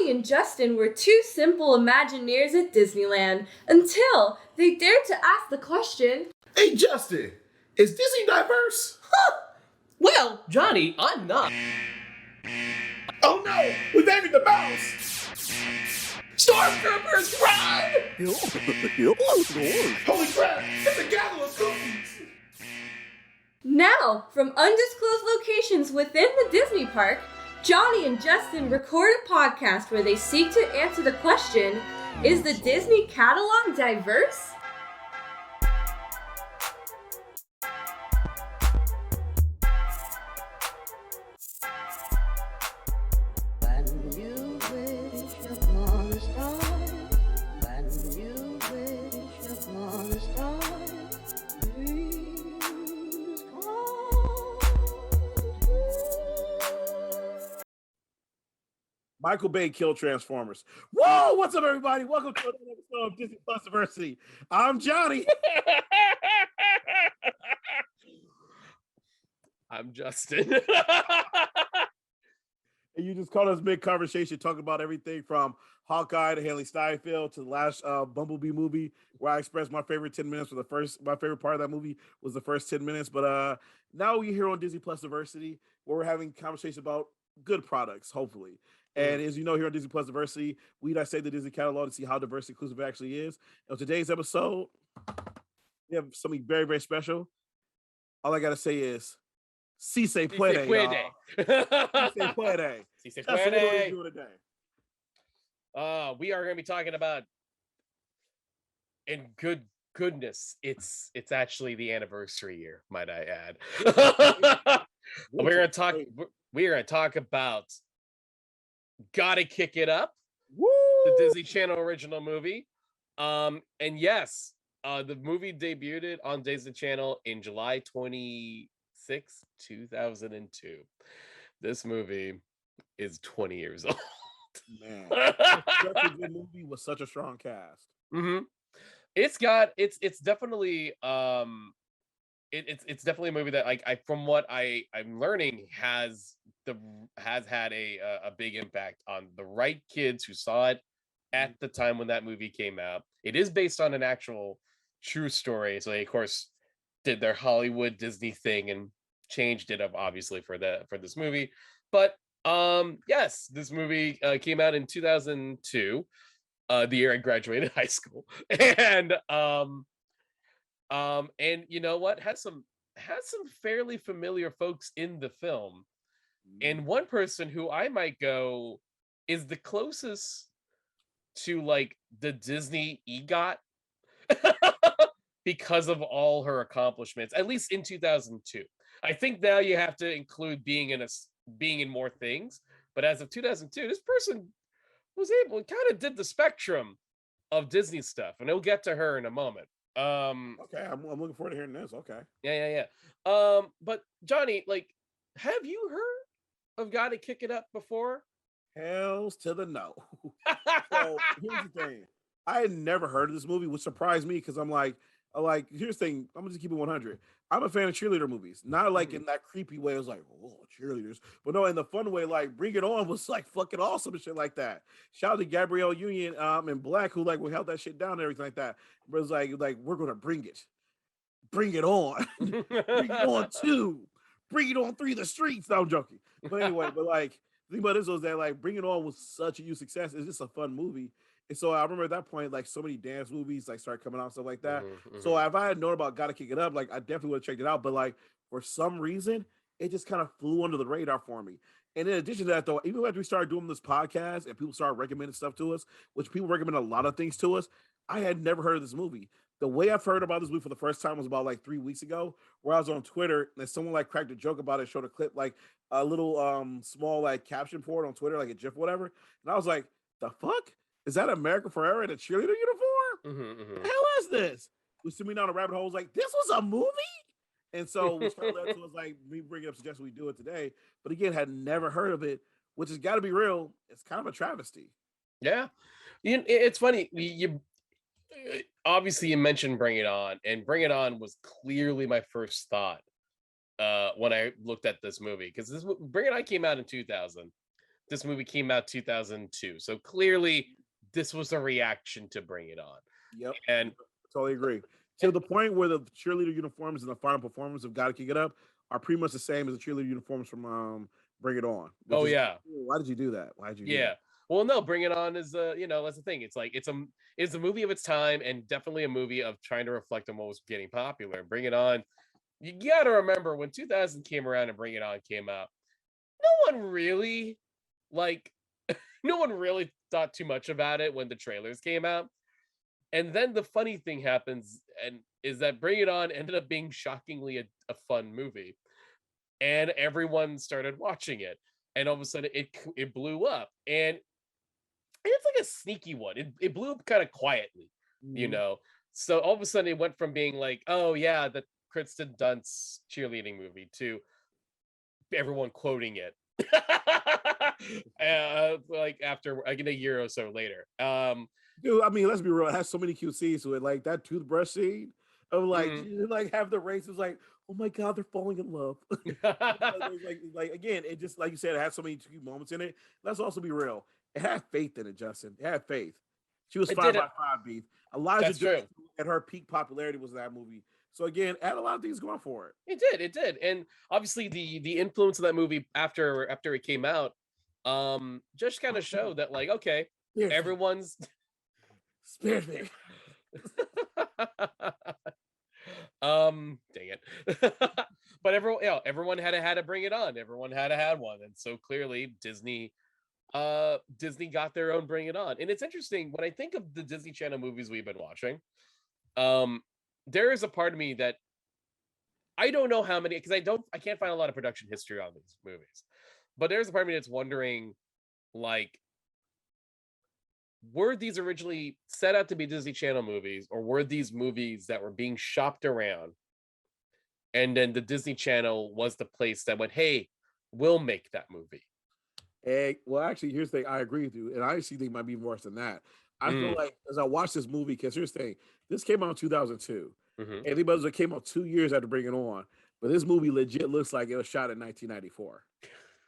Johnny and Justin were two simple Imagineers at Disneyland until they dared to ask the question, "Hey Justin, is Disney diverse?" Well, Johnny, I'm not. "Oh no, we've angered the mouse!" Stormtroopers, run! "Holy crap, it's a gathering of cookies!" Now, from undisclosed locations within the Disney park, Johnny and Justin record a podcast where they seek to answer the question, is the Disney catalog diverse? Michael Bay killed Transformers. Whoa, what's up, everybody? Welcome to another episode of Disney+Diversity. I'm Johnny. I'm Justin. And you just caught us mid-conversation talking about everything from Hawkeye to Haley Steinfeld to the last Bumblebee movie, where I expressed my favorite 10 minutes for my favorite part of that movie was the first 10 minutes. But now we're here on Disney+Diversity, where we're having conversations about good products, hopefully. And as you know, here on Disney+Diversity, we dissect the Disney catalog to see how diverse and inclusive it actually is. And today's episode, we have something very, very special. All I got to say is, si se puede. Si se puede. Si se That's what puede. we're doing today. We are going to be talking about, in goodness, it's actually the anniversary year, might I add. We're going to talk about Gotta Kick It Up, Woo! The Disney Channel original movie. And yes, the movie debuted on Disney Channel in July 26, 2002. This movie is 20 years old. Man, such a good movie with such a strong cast. Mm-hmm. It's definitely it's definitely a movie that from what I'm learning has had a big impact on the right kids who saw it at the time when that movie came out. It is based on an actual true story, so they of course did their Hollywood Disney thing and changed it up obviously for this movie. But yes, this movie came out in 2002, the year I graduated high school, and you know what, has some fairly familiar folks in the film. And one person who I might go is the closest to like the Disney EGOT because of all her accomplishments, at least in 2002. I think now you have to include being in more things, but as of 2002, this person was able, kind of did the spectrum of Disney stuff, and we'll get to her in a moment. Okay, I'm looking forward to hearing this. Okay. Yeah. But Johnny, like, have you heard of Gotta Kick It Up before? Hells to the no. So here's the thing. I had never heard of this movie, which surprised me because I'm like, here's the thing. I'm gonna just keep it 100. I'm a fan of cheerleader movies, not like in that creepy way. It was like, oh, cheerleaders, but no, in the fun way. Like, Bring It On was like fucking awesome and shit like that. Shout out to Gabrielle Union and Black, who like held that shit down and everything like that. But it's like we're gonna bring it on, bring it on 2, bring it on 3, the streets. No, I'm joking, but anyway, but like the thing about this was that like Bring It On was such a huge success. It's just a fun movie. And so I remember at that point, like so many dance movies like started coming out and stuff like that. So if I had known about Gotta Kick It Up, like I definitely would have checked it out. But like for some reason, it just kind of flew under the radar for me. And in addition to that, though, even after we started doing this podcast and people started recommending stuff to us, which people recommend a lot of things to us, I had never heard of this movie. The way I've heard about this movie for the first time was about like 3 weeks ago, where I was on Twitter and someone like cracked a joke about it, showed a clip, like a little small like caption for it on Twitter, like a GIF or whatever. And I was like, the fuck? Is that America Ferrera in a cheerleader uniform? The hell is this? We sent me down a rabbit hole. Was like, this was a movie? And so which kind of led to us like me bringing up suggestions we do it today. But again, had never heard of it, which has got to be real. It's kind of a travesty. Yeah. It's funny. You obviously you mentioned Bring It On, and Bring It On was clearly my first thought when I looked at this movie, because Bring It On came out in 2000. This movie came out 2002. So clearly this was a reaction to Bring It On. Yep. And totally agree. To the point where the cheerleader uniforms in the final performance of Gotta Kick It Up are pretty much the same as the cheerleader uniforms from Bring It On. Oh yeah. Why did you do that? Why did you do Yeah. that? Well, no, Bring It On is that's the thing. It's like it's a movie of its time and definitely a movie of trying to reflect on what was getting popular. And Bring It On, you gotta remember when 2000 came around and Bring It On came out, no one really like no one really thought too much about it when the trailers came out. And then the funny thing happens, and is that Bring It On ended up being shockingly a fun movie, and everyone started watching it, and all of a sudden it blew up, and it's like a sneaky one. It blew up kind of quietly, you know. So all of a sudden it went from being like, oh yeah, the Kristen Dunst cheerleading movie to everyone quoting it. Like after like a year or so later. Dude, I mean, let's be real. It has so many cute scenes to it. Like that toothbrush scene of like, like have the races like, oh my God, they're falling in love. like again, it just like you said, it has so many cute moments in it. Let's also be real. It had faith in it, Justin. It had faith. She was 5 by 5 beef. Elijah Jones at her peak popularity was that movie. So again, it had a lot of things going for it. It did. And obviously the influence of that movie after it came out, just kind of showed that like, okay, everyone's Spirit me. Dang it. But everyone had to bring it on. Everyone had one. And so clearly Disney got their own Bring It On. And it's interesting when I think of the Disney Channel movies we've been watching, there is a part of me that I don't know how many, because I can't find a lot of production history on these movies, but there's a part of me that's wondering, like, were these originally set out to be Disney Channel movies, or were these movies that were being shopped around, and then the Disney Channel was the place that went, hey, we'll make that movie? Well, actually, here's the thing. I agree with you, and I actually think it might be worse than that. I feel like as I watched this movie, because here's the thing, this came out in 2002. Anybody came out 2 years after Bring It On, but this movie legit looks like it was shot in 1994.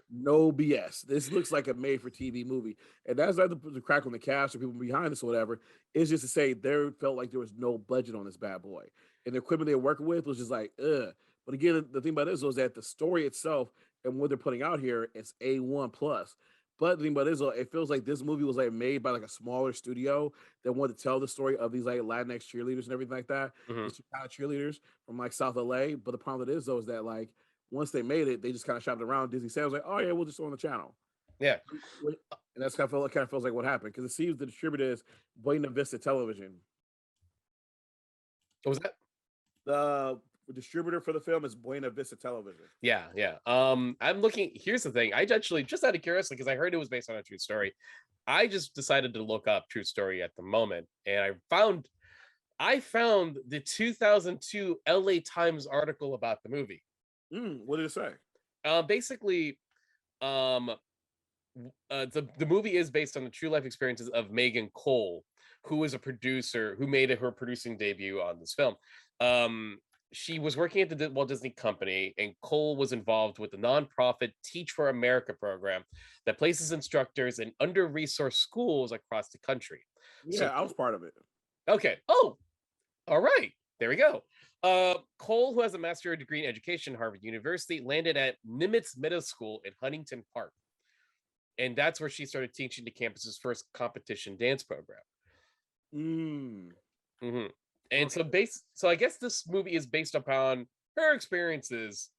No BS. This looks like a made-for-TV movie, and that's not the crack on the cast or people behind this or whatever. It's just to say there felt like there was no budget on this bad boy, and the equipment they were working with was just like, ugh. But again, the thing about this was that the story itself and what they're putting out here is A1 plus. But the thing about this, it feels like this movie was like made by like a smaller studio that wanted to tell the story of these like Latinx cheerleaders and everything like that. These Chicano cheerleaders from like South LA. But the problem with it is though is that like once they made it, they just kind of shopped it around. Disney said, was like, oh yeah, we'll just throw on the channel. Yeah. And that's kind of feels like what happened because it seems the distributor is Buena Vista Television. What was that? The distributor for the film is Buena Vista Television. Yeah. I'm looking. Here's the thing. I actually, just out of curiosity, because I heard it was based on a true story, I just decided to look up true story at the moment, and I found the 2002 LA Times article about the movie. What did it say? Basically, the movie is based on the true life experiences of Megan Cole, who is a producer who made her producing debut on this film. She was working at the Walt Disney Company, and Cole was involved with the nonprofit Teach for America program that places instructors in under-resourced schools across the country. Yeah, So, I was part of it. Okay. Oh, all right. There we go. Cole, who has a master's degree in education at Harvard University, landed at Nimitz Middle School in Huntington Park. And that's where she started teaching the campus's first competition dance program. And so I guess this movie is based upon her experiences.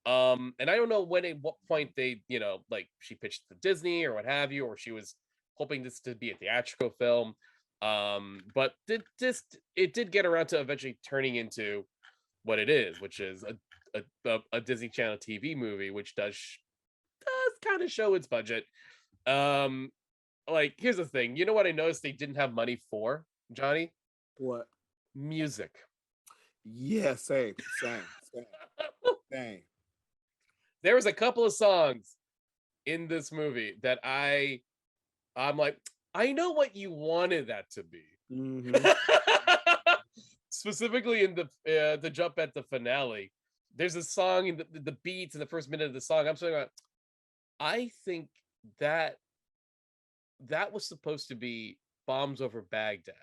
And I don't know what point they, like she pitched to Disney or what have you, or she was hoping this to be a theatrical film. But it did get around to eventually turning into what it is, which is a Disney Channel TV movie, which does kind of show its budget. Like, here's the thing. You know what I noticed they didn't have money for, Johnny? What? Music. Yeah, same. There was a couple of songs in this movie that I'm like, I know what you wanted that to be. Specifically in the jump at the finale, there's a song in the beats in the first minute of the song. I'm saying, I think that was supposed to be Bombs Over Baghdad.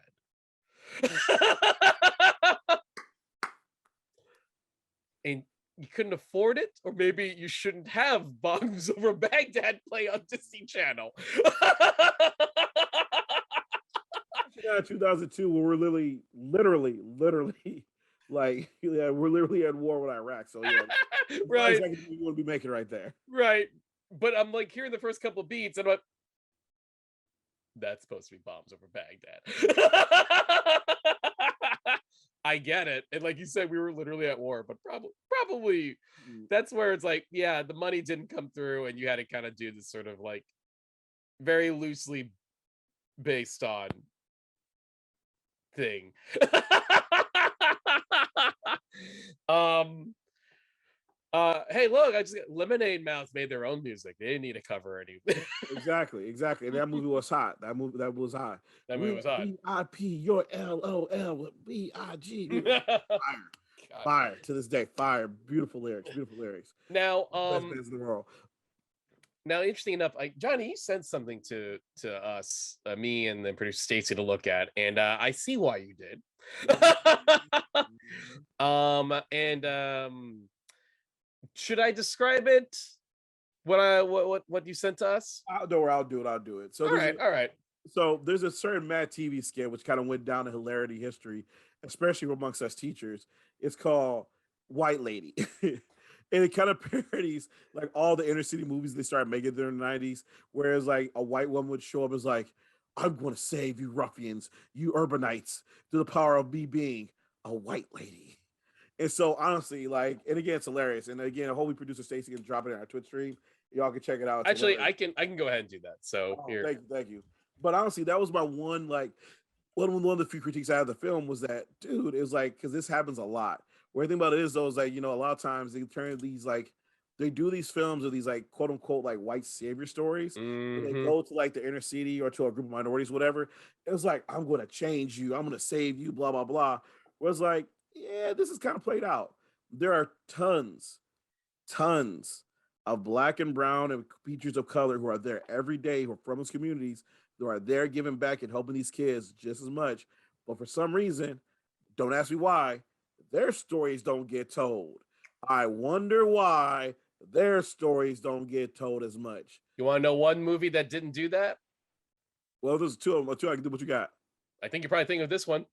And you couldn't afford it, or maybe you shouldn't have Bombs Over Baghdad play on Disney Channel. 2002, where we're literally, like, yeah, we're literally at war with Iraq. So yeah, right, exactly what you want to be making right there. Right, but I'm like hearing the first couple of beats, and I'm like, that's supposed to be Bombs Over Baghdad. I get it, and like you said, we were literally at war, but probably that's where it's like, yeah, the money didn't come through, and you had to kind of do this sort of like very loosely based on thing. Hey, look, I just got Lemonade Mouth made their own music. They didn't need to cover anything. Exactly. And that movie was hot. That movie was hot. That movie was hot. BIP, your LOL with BIG. Fire. Fire to this day. Fire. Beautiful lyrics. Now, best bands in the world. Now, interesting enough, Johnny, you sent something to us, me, and then producer Stacy to look at, and I see why you did. Should I describe it? What you sent to us? I'll do it. So all right. So there's a certain Mad TV skit which kind of went down in hilarity history, especially amongst us teachers. It's called White Lady. And it kind of parodies like all the inner city movies they started making during the 90s, whereas like a white woman would show up as like, I'm going to save you ruffians, you urbanites, through the power of me being a white lady. And so honestly, like, and again, it's hilarious. And again, hopefully producer Stacy can drop it in our Twitch stream. Y'all can check it out. It's Actually, hilarious. I can go ahead and do that. So here. Thank you. But honestly, that was my one of the few critiques I had of the film was that, dude, it was like, because this happens a lot. Where the thing about it is, though, is like, you know, a lot of times they turn these like, they do these films or these like quote unquote like white savior stories. And they go to like the inner city or to a group of minorities, whatever. It was like, I'm going to change you, I'm going to save you, blah blah blah. Whereas like, yeah, this is kind of played out. There are tons of Black and brown and features of color who are there every day, who are from those communities, who are there giving back and helping these kids just as much. But for some reason, don't ask me why, their stories don't get told. I wonder why their stories don't get told as much. You want to know one movie that didn't do that? Well, there's two of them. Two, I can do what you got. I think you're probably thinking of this one.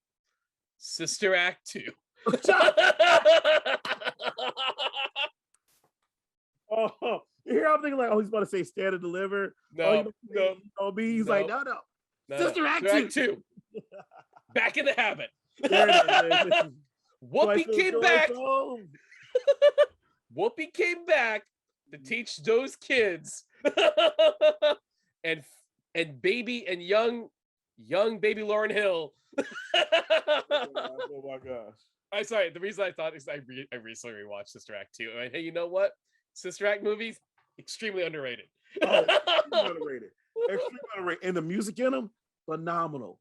Sister Act 2. Oh, here I'm thinking like, oh, he's about to say Stand and Deliver. No. He's like, no. Sister Act 2. Back in the habit. There it is. Whoopi came back. Whoopi came back to teach those kids and baby and young baby Lauryn Hill. Oh my gosh. I'm sorry. The reason I thought is I recently rewatched Sister Act 2. And hey, you know what? Sister Act movies, extremely underrated. Extremely underrated. And the music in them, phenomenal.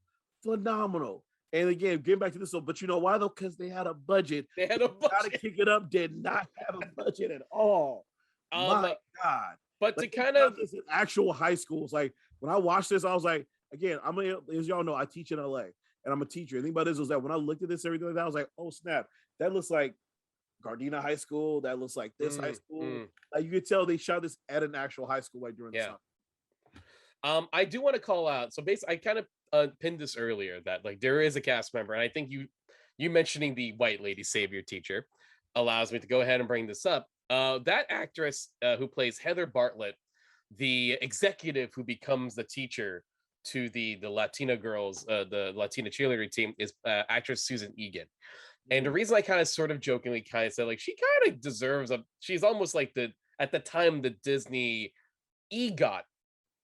And again, getting back to this, but you know why though? Because they had a budget. Gotta kick it up. Did not have a budget at all. My God. But like, to kind of this in actual high schools, like when I watched this, I was like, again, as y'all know, I teach in LA and I'm a teacher. And the thing about this was that when I looked at this, everything like that, I was like, oh snap, that looks like Gardena High School. That looks like this high school. Like you could tell they shot this at an actual high school, like during the summer. I do want to call out. So basically, I kind of pinned this earlier that like there is a cast member, and I think you mentioning the white lady savior teacher allows me to go ahead and bring this up. That actress who plays Heather Bartlett, the executive who becomes the teacher to the Latina girls, the Latina cheerleader team, is actress Susan Egan. And the reason I kind of sort of jokingly kind of said like she kind of deserves she's almost like at the time the Disney EGOT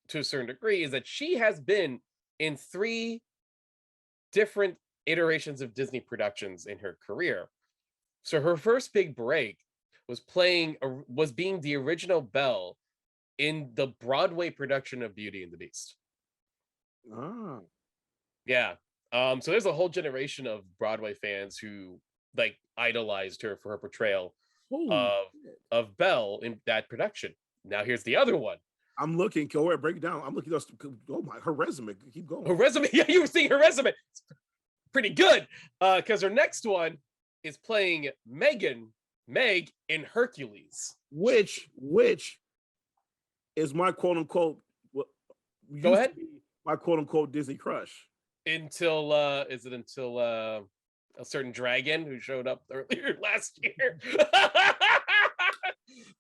to a certain degree is that she has been in 3 different iterations of Disney productions in her career. So her first big break was being the original Belle in the Broadway production of Beauty and the Beast. Oh. Yeah. So there's a whole generation of Broadway fans who like idolized her for her portrayal of Belle in that production. Now here's the other one. I'm looking. Go ahead, break it down. I'm looking at oh my, her resume. Keep going. Her resume, yeah, you were seeing her resume. It's pretty good. Because her next one is playing Meg in Hercules. Which is my quote unquote Go ahead. My quote unquote Disney crush. Until is it until a certain dragon who showed up earlier last year?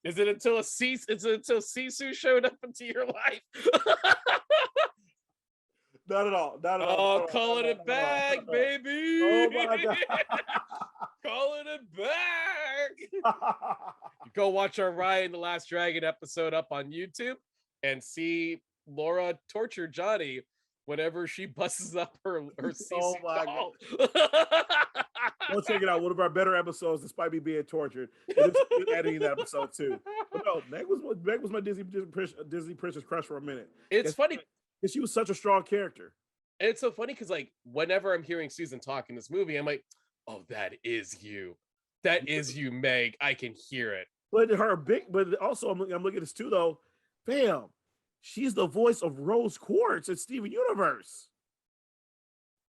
Is it until Sisu showed up into your life? Not at all. Not at all. Oh, calling it back, baby. Oh my God. Calling it back. Go watch our Ryan the Last Dragon episode up on YouTube and see Laura torture Johnny whenever she busses up her Oh my doll. God. Go check it out. One of our better episodes, despite me being tortured. And it's editing that episode too. But no, Meg was my Disney princess crush for a minute. It's funny because she was such a strong character. It's so funny because like whenever I'm hearing Susan talk in this movie, I'm like, oh, that is you. That is you, Meg. I can hear it. But also I'm looking at this too though. Bam. She's the voice of Rose Quartz in Steven Universe.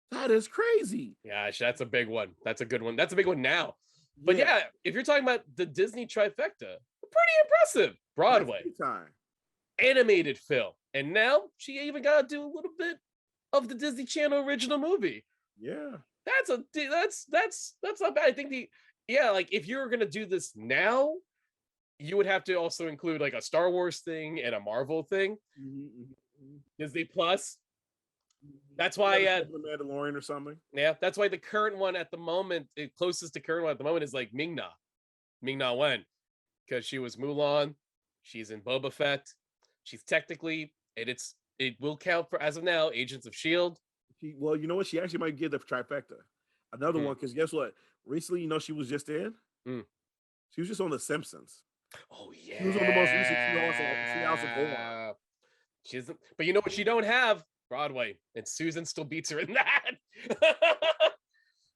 That is crazy. Yeah, that's a big one. That's a good one. That's a big one now. But yeah, if you're talking about the Disney trifecta, pretty impressive. Broadway, time, animated film, and now she even got to do a little bit of the Disney Channel original movie. Yeah, that's not bad. I think like if you were gonna do this now, you would have to also include like a Star Wars thing and a Marvel thing. Disney Plus. That's why the Mandalorian or something. Yeah, that's why the current one at the moment, the closest to current one at the moment is like Ming-Na Wen, because she was Mulan, she's in Boba Fett, she's technically, it will count for as of now Agents of Shield. Well, you know what? She actually might get the trifecta. Another one, because guess what? Recently, she was just in. She was just on The Simpsons. Oh yeah, she was on the most recent. She also Omar. But you know what? She don't have Broadway, and Susan still beats her in that.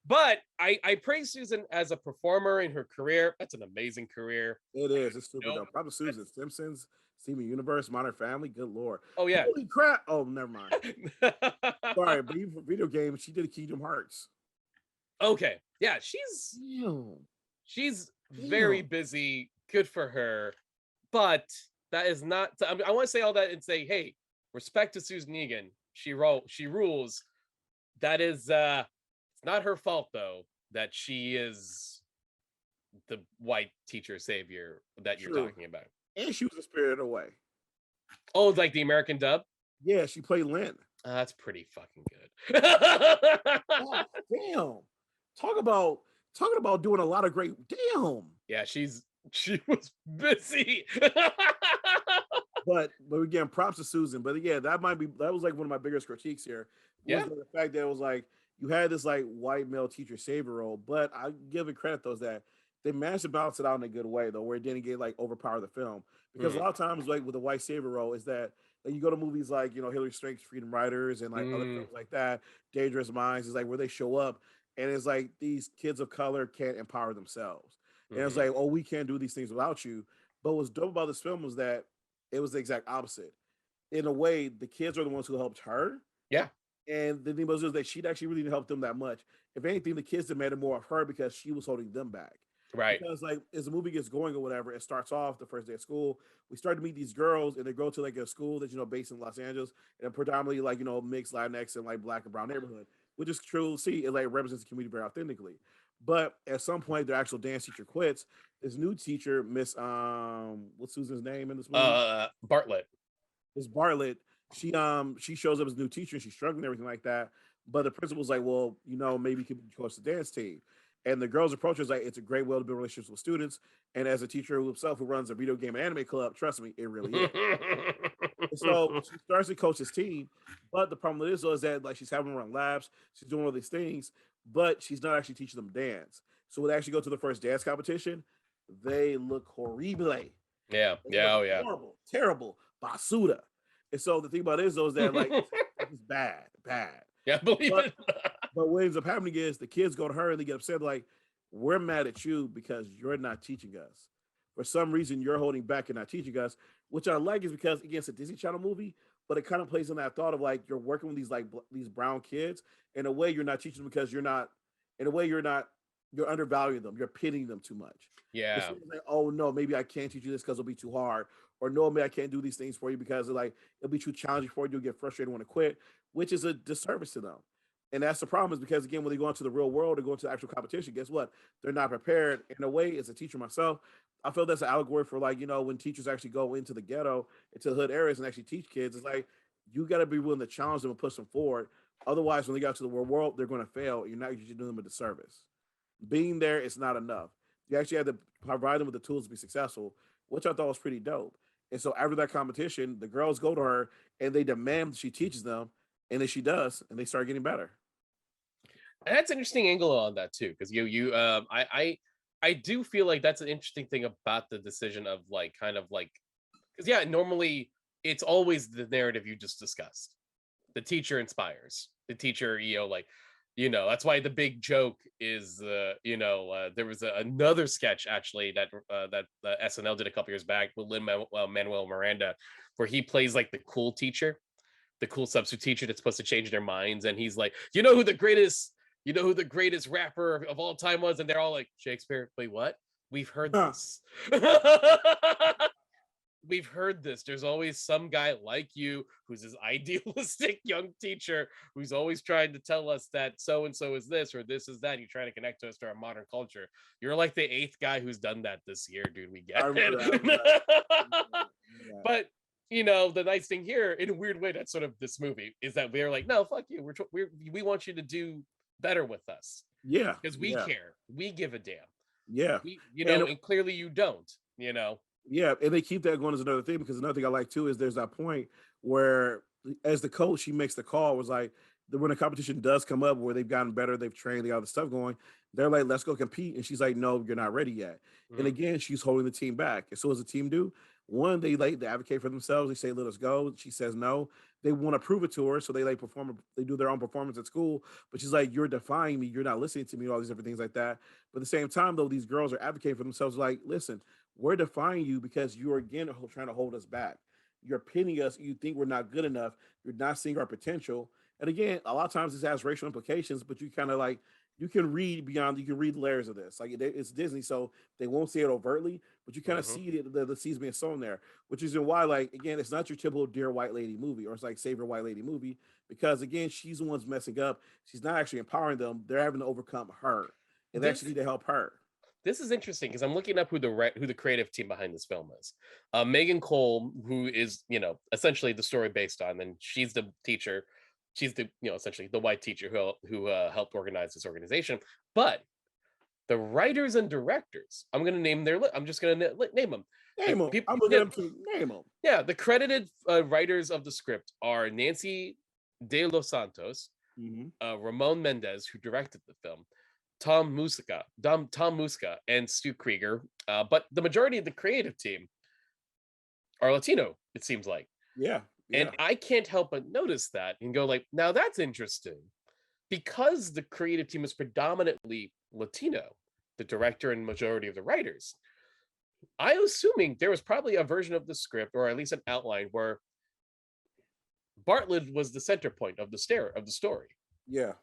But I praise Susan as a performer in her career. That's an amazing career. It is. It's stupid though. Probably Susan. Simpsons, Steven Universe, Modern Family. Good Lord. Oh yeah. Holy crap! Oh, never mind. Sorry, but even for video games, she did Kingdom Hearts. Okay. Yeah, she's very busy. Good for her. But that is not. I want to say all that and say, hey, respect to Susan Egan. She rules. That is it's not her fault though that she is the white teacher savior that you're talking about. And she was a Spirited Away. Oh, like the American dub? Yeah, she played Lynn. That's pretty fucking good. Oh, damn. Talking about doing a lot of great. Damn. Yeah, she was busy. But again, props to Susan. But yeah, that was like one of my biggest critiques here. Was the fact that it was like you had this like white male teacher savior role, but I give it credit though that they managed to balance it out in a good way though, where it didn't get like overpower the film. Because a lot of times like with the white savior role is that like, you go to movies like Hillary Swank's Freedom Riders and like other films like that, Dangerous Minds is like where they show up and it's like these kids of color can't empower themselves. And it's like, oh, we can't do these things without you. But what's dope about this film was that it was the exact opposite. In a way, the kids are the ones who helped her. Yeah. And the thing was that she'd actually really didn't help them that much. If anything, the kids demanded more of her because she was holding them back. Right. Because like as the movie gets going or whatever, it starts off the first day of school. We start to meet these girls and they go to like a school that's based in Los Angeles and predominantly like mixed Latinx and like black and brown neighborhood, which is true. See, it like represents the community very authentically. But at some point, their actual dance teacher quits. This new teacher, Miss what's Susan's name in this movie? Bartlett. Miss Bartlett. She shows up as a new teacher and she's struggling and everything like that. But the principal's like, well, maybe you could coach the dance team. And the girls approach her like, it's a great way to build relationships with students. And as a teacher himself who runs a video game and anime club, trust me, it really is. So she starts to coach his team. But the problem with this is that like she's having them run laps, she's doing all these things, but she's not actually teaching them dance. So when they actually go to the first dance competition, they look horrible. Yeah. Horrible, terrible, basuda. And so the thing about it is that like it's bad. Yeah, believe it. But what ends up happening is the kids go to her and they get upset like, we're mad at you because you're not teaching us. For some reason, you're holding back and not teaching us. which I like is because again, it's a Disney Channel movie, but it kind of plays on that thought of like you're working with these these brown kids in a way you're not teaching them because you're not in a way you're undervaluing them, you're pitting them too much. It's Yeah. like, oh no, maybe I can't teach you this because it'll be too hard, or no, maybe I can't do these things for you because it'll be too challenging for you. You'll get frustrated, want to quit, which is a disservice to them. And that's the problem is because again, when they go into the real world and go into actual competition, guess what? They're not prepared. In a way, as a teacher myself, I feel that's an allegory for like, when teachers actually go into the ghetto, into the hood areas and actually teach kids, it's like you gotta be willing to challenge them and push them forward. Otherwise, when they get out to the real world, they're gonna fail. You're not usually doing them a disservice. Being there is not enough. You actually have to provide them with the tools to be successful, which I thought was pretty dope. And so after that competition, the girls go to her and they demand she teaches them, and then she does, and they start getting better. And that's an interesting angle on that too, because I do feel like that's an interesting thing about the decision of like kind of like, because yeah, normally it's always the narrative you just discussed. The teacher inspires. The teacher, that's why the big joke is, there was another sketch actually that SNL did a couple years back with Lin-Manuel Miranda, where he plays like the cool teacher, the cool substitute teacher that's supposed to change their minds, and he's like, you know who the greatest rapper of all time was, and they're all like, Shakespeare. Wait, what? We've heard this. We've heard this. There's always some guy like you who's this idealistic young teacher who's always trying to tell us that so and so is this or this is that. You're trying to connect us to our modern culture. You're like the 8th guy who's done that this year, dude. We get it. But the nice thing here, in a weird way, that's sort of this movie, is that we're like, no, fuck you. We want you to do better with us. Yeah, because we care. We give a damn. Yeah, and clearly you don't. Yeah, and they keep that going as another thing, because another thing I like too is there's that point where, as the coach, she makes the call. Was like when a competition does come up where they've gotten better, they've trained, they got all the stuff going. They're like, "Let's go compete," and she's like, "No, you're not ready yet." And again, she's holding the team back. And so, as the team do, one, they advocate for themselves. They say, "Let us go." She says no. They want to prove it to her, so they perform. They do their own performance at school. But she's like, "You're defying me. You're not listening to me." All these different things like that. But at the same time, though, these girls are advocating for themselves. Like, listen, we're defying you because you're again trying to hold us back. You're pinning us. You think we're not good enough. You're not seeing our potential. And again, a lot of times this has racial implications, but you kind of like you can read beyond. You can read layers of this. Like it's Disney, so they won't say it overtly, but you kind of see the seeds being sown there. Which is why, like again, it's not your typical dear white lady movie, or it's like save your white lady movie, because again, she's the one's messing up. She's not actually empowering them. They're having to overcome her, and they actually need to help her. This is interesting because I'm looking up who the creative team behind this film is. Megan Cole, who is essentially the story based on, and she's the teacher. She's the essentially the white teacher who helped organize this organization. But the writers and directors, I'm going to name I'm just going to name them. Name them. I'm looking at them to name them. Yeah, the credited writers of the script are Nancy de los Santos, Ramon Mendez, who directed the film, Tom Muska, and Stu Krieger. But the majority of the creative team are Latino, it seems like. Yeah. And I can't help but notice that and go like, now that's interesting. Because the creative team is predominantly Latino, the director and majority of the writers, I'm assuming there was probably a version of the script, or at least an outline, where Bartlett was the center point of the story. Yeah.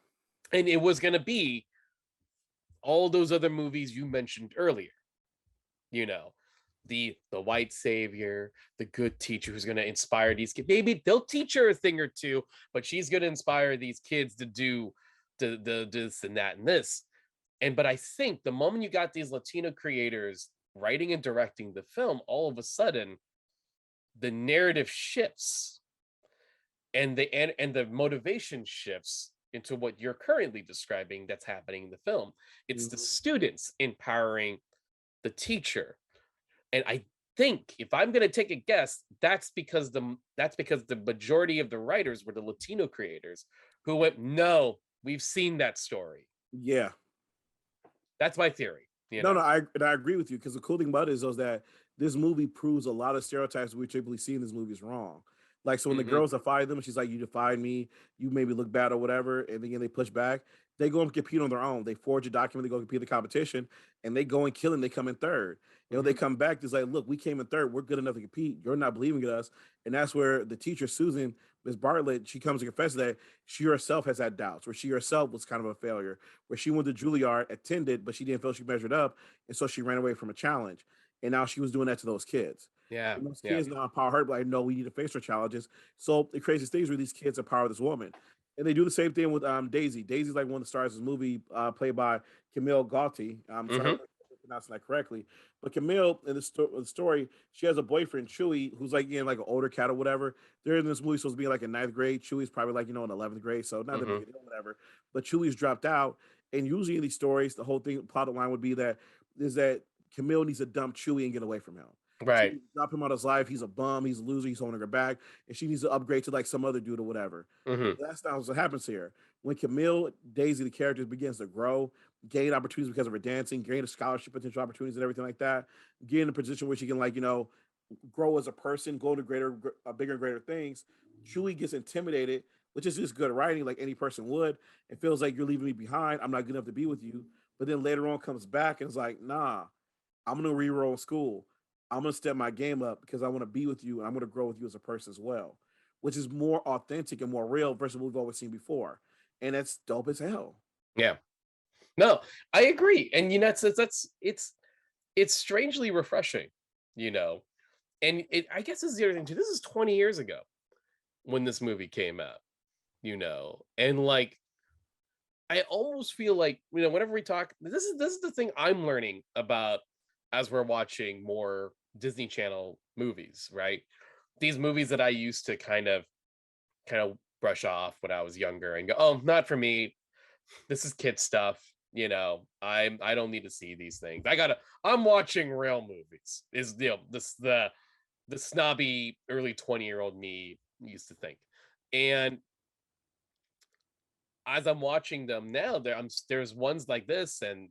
And it was going to be all those other movies you mentioned earlier. The white savior, the good teacher who's going to inspire these kids. Maybe they'll teach her a thing or two, but she's going to inspire these kids to do the this and that and this. But I think the moment you got these Latino creators writing and directing the film, all of a sudden the narrative shifts and the motivation shifts into what you're currently describing that's happening in the film. It's the students empowering the teacher. And I think, if I'm going to take a guess, that's because the majority of the writers were the Latino creators who went, no, we've seen that story. Yeah. That's my theory. No, I agree with you, because the cool thing about it is that this movie proves a lot of stereotypes we typically see in this movie is wrong. Like, so when the girls defy them, she's like, "You defied me. You made me look bad or whatever." And then they push back. They go and compete on their own. They forge a document. They go compete in the competition, and they go and kill and they come in third. They come back. It's like, "Look, we came in third. We're good enough to compete. You're not believing in us." And that's where the teacher, Susan, Miss Bartlett, she comes to confess that she herself has had doubts, where she herself was kind of a failure, where she went to Juilliard, attended, but she didn't feel she measured up, and so she ran away from a challenge. And now she was doing that to those kids. Yeah. And those kids now empower her, but like, no, we need to face our challenges. So it creates these things where these kids empower this woman. And they do the same thing with Daisy. Daisy's like one of the stars of this movie, played by Camille Gauty. I'm sorry if I'm pronouncing that correctly. But Camille, in the story, she has a boyfriend, Chewy, who's like in like an older cat or whatever. They're in this movie supposed to be like in ninth grade. Chewy's probably like, in 11th grade. So not that big a deal, whatever. But Chewy's dropped out. And usually in these stories, the whole thing, plot line would be that Camille needs to dump Chewy and get away from him. Right. She drop him out of his life. He's a bum. He's a loser. He's holding her back. And she needs to upgrade to like some other dude or whatever. That's not what happens here. When Camille, Daisy, the character, begins to grow, gain opportunities because of her dancing, gain a scholarship potential opportunities and everything like that, get in a position where she can grow as a person, go to bigger and greater things. Chewie gets intimidated, which is just good writing, like any person would. It feels like, you're leaving me behind. I'm not good enough to be with you. But then later on comes back and is like, nah, I'm going to re-roll in school. I'm going to step my game up because I want to be with you and I'm going to grow with you as a person as well, which is more authentic and more real versus what we've always seen before. And that's dope as hell. Yeah. No, I agree. And it's strangely refreshing, And I guess this is the other thing too. This is 20 years ago when this movie came out, and like, I almost feel like, whenever we talk, this is the thing I'm learning about as we're watching more Disney Channel movies, right? These movies that I used to kind of brush off when I was younger and go, "Oh, not for me. This is kid stuff." I don't need to see these things. I'm watching real movies. Is this the snobby early 20-year-old me used to think. And as I'm watching them now, there's ones like this and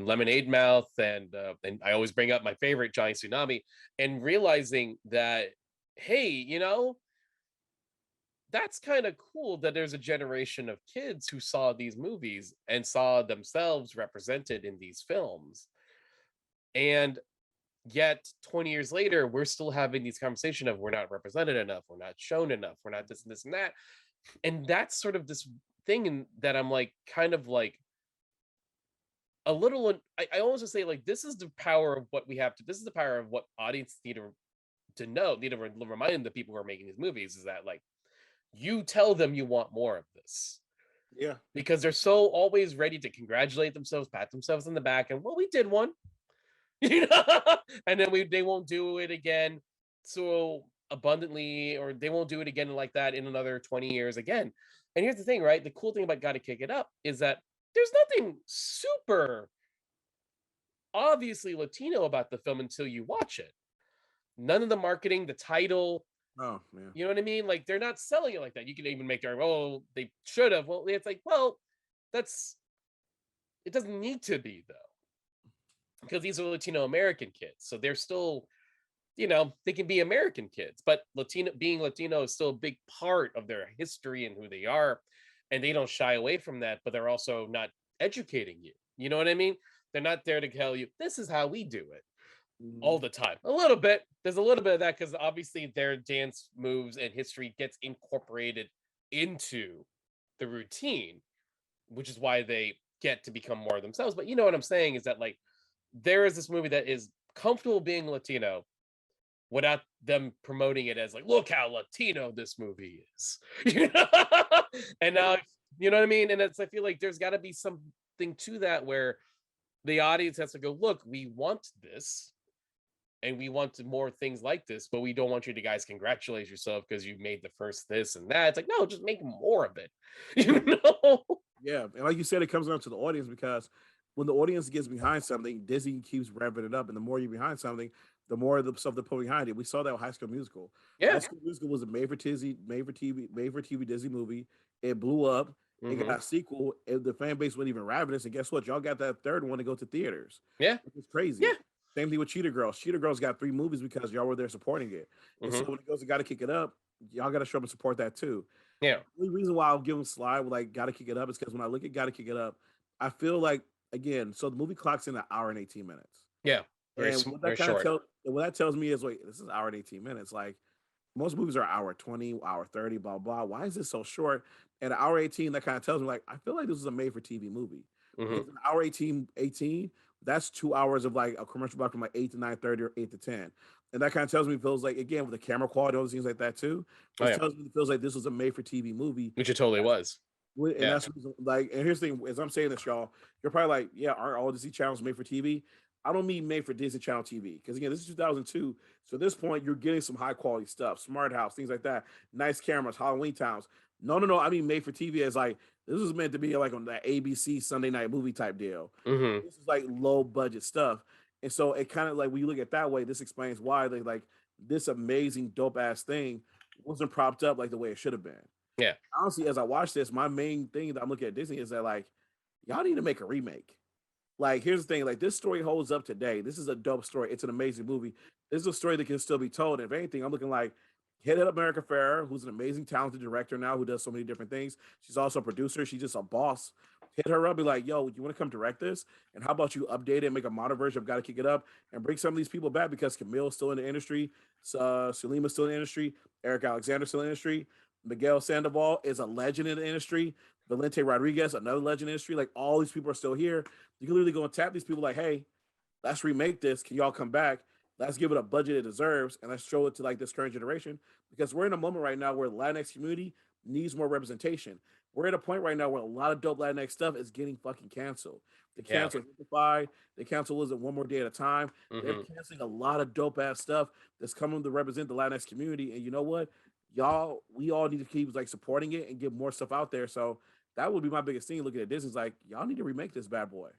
Lemonade Mouth and I always bring up my favorite, Johnny Tsunami, and realizing that, hey, that's kind of cool that there's a generation of kids who saw these movies and saw themselves represented in these films. And yet 20 years later, we're still having these conversations of, we're not represented enough, we're not shown enough, we're not this and this and that. And that's sort of this thing that I'm like, kind of like a little, I always just say, like, this is the power of what we have to, this is the power of what audience need to know, need to remind the people who are making these movies, is that, like, you tell them you want more of this. Yeah. Because they're so always ready to congratulate themselves, pat themselves on the back, and, well, we did one. And then they won't do it again so abundantly, or they won't do it again like that in another 20 years again. And here's the thing, right? The cool thing about Gotta Kick It Up is that there's nothing super obviously Latino about the film until you watch it. None of the marketing, the title, oh man, you know what I mean? Like, they're not selling it like that. You can even make their, oh, they should have. Well, it's like, well, it doesn't need to be, though, because these are Latino American kids, so they're still, they can be American kids, but being Latino is still a big part of their history and who they are, and they don't shy away from that. But they're also not educating you. You know what I mean? They're not there to tell you this is how we do it all the time. A little bit, there's a little bit of that, because obviously their dance moves and history gets incorporated into the routine, which is why they get to become more of themselves. But you know what I'm saying is that, like, there is this movie that is comfortable being Latino without them promoting it as, like, look how Latino this movie is. And now, you know what I mean? And I feel like there's got to be something to that, where the audience has to go, look, we want this, and we want more things like this, but we don't want you to guys congratulate yourself because you made the first this and that. It's like, no, just make more of it. Yeah, and like you said, it comes down to the audience, because when the audience gets behind something, Disney keeps revving it up, and the more you're behind something, the more of the stuff they put behind it. We saw that with High School Musical. Yeah. High School Musical was a made for TV Disney movie. It blew up. It got a sequel, and the fan base went even ravenous. And guess what? Y'all got that third one to go to theaters. Yeah, it's crazy. Yeah. Same thing with Cheetah Girls. Cheetah Girls got 3 movies because y'all were there supporting it. And so Mhm. when it goes to Gotta Kick It Up, y'all got to show up and support that too. Yeah. The only reason why I'll give them slide with like Gotta Kick It Up is because when I look at Gotta Kick It Up, I feel like again, so the movie clocks in an hour and 18 minutes. Yeah. And what that very kind of short. what that tells me is wait, this is an hour and 18 minutes. Like most movies are hour 20, hour 30, blah blah. Why is this so short? And an hour 18, that kind of tells me like I feel like this is a made for TV movie. Mhm. Because an hour 18, that's 2 hours of like a commercial block from like 8 to 9:30 or 8 to 10. And that kind of tells me it feels like again with the camera quality, all those things like that too. Oh It yeah, tells me it feels like this was a made for TV movie. which it totally was. And Yeah. that's like, and here's the thing: as I'm saying this, y'all, you're probably like, yeah, aren't all Disney channels made for TV? I don't mean made for Disney Channel TV because again, this is 2002. So at this point, you're getting some high quality stuff, smart house, things like that, nice cameras, Halloween towns. No. I mean made for TV as like this was meant to be like on that ABC Sunday night movie type deal. Mhm. This is like low budget stuff, and so it kind of like when you look at it that way, this explains why they like this amazing dope ass thing wasn't propped up like the way it should have been. Yeah. Honestly, as I watch this, my main thing that I'm looking at Disney is that like y'all need to make a remake. Like, here's the thing: like this story holds up today. This is a dope story. It's an amazing movie. This is a story that can still be told. And if anything, I'm looking like hit up America Ferrer, who's an amazing, talented director now who does so many different things. She's also a producer. She's just a boss. Hit her up, be like, "Yo, you want to come direct this? And how about you update it, make a modern version of Got to Kick It Up, and bring some of these people back because Camille's still in the industry, Sulima's still in the industry, Eric Alexander's still in the industry, Miguel Sandoval is a legend in the industry, Valente Rodriguez, another legend in the industry. Like all these people are still here. You can literally go and tap these people like, hey, let's remake this. Can y'all come back? Let's give it a budget it deserves, and let's show it to like this current generation because we're in a moment right now where the Latinx community needs more representation. We're at a point right now where a lot of dope Latinx stuff is getting fucking canceled. They Yeah. cancel Amplified. They cancel Was It One More Day at a Time. They're Mhm. canceling a lot of dope ass stuff that's coming to represent the Latinx community. And you know what? Y'all, we all need to keep like supporting it and get more stuff out there. So that would be my biggest thing looking at this is like, y'all need to remake this bad boy.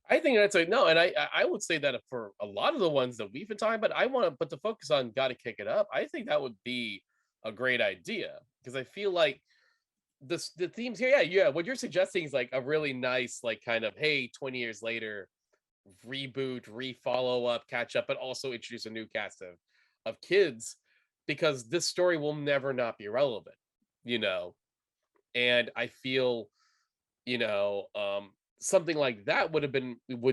I think that's like no, and I would say that for a lot of the ones that we've been talking about, I want to put the focus on Got to Kick It Up. I think that would be a great idea because I feel like the themes here, yeah. What you're suggesting is like a really nice, like kind of hey, 20 years later, reboot, re-follow up, catch up, but also introduce a new cast of kids because this story will never not be relevant, you know. And I feel, you know, something like that would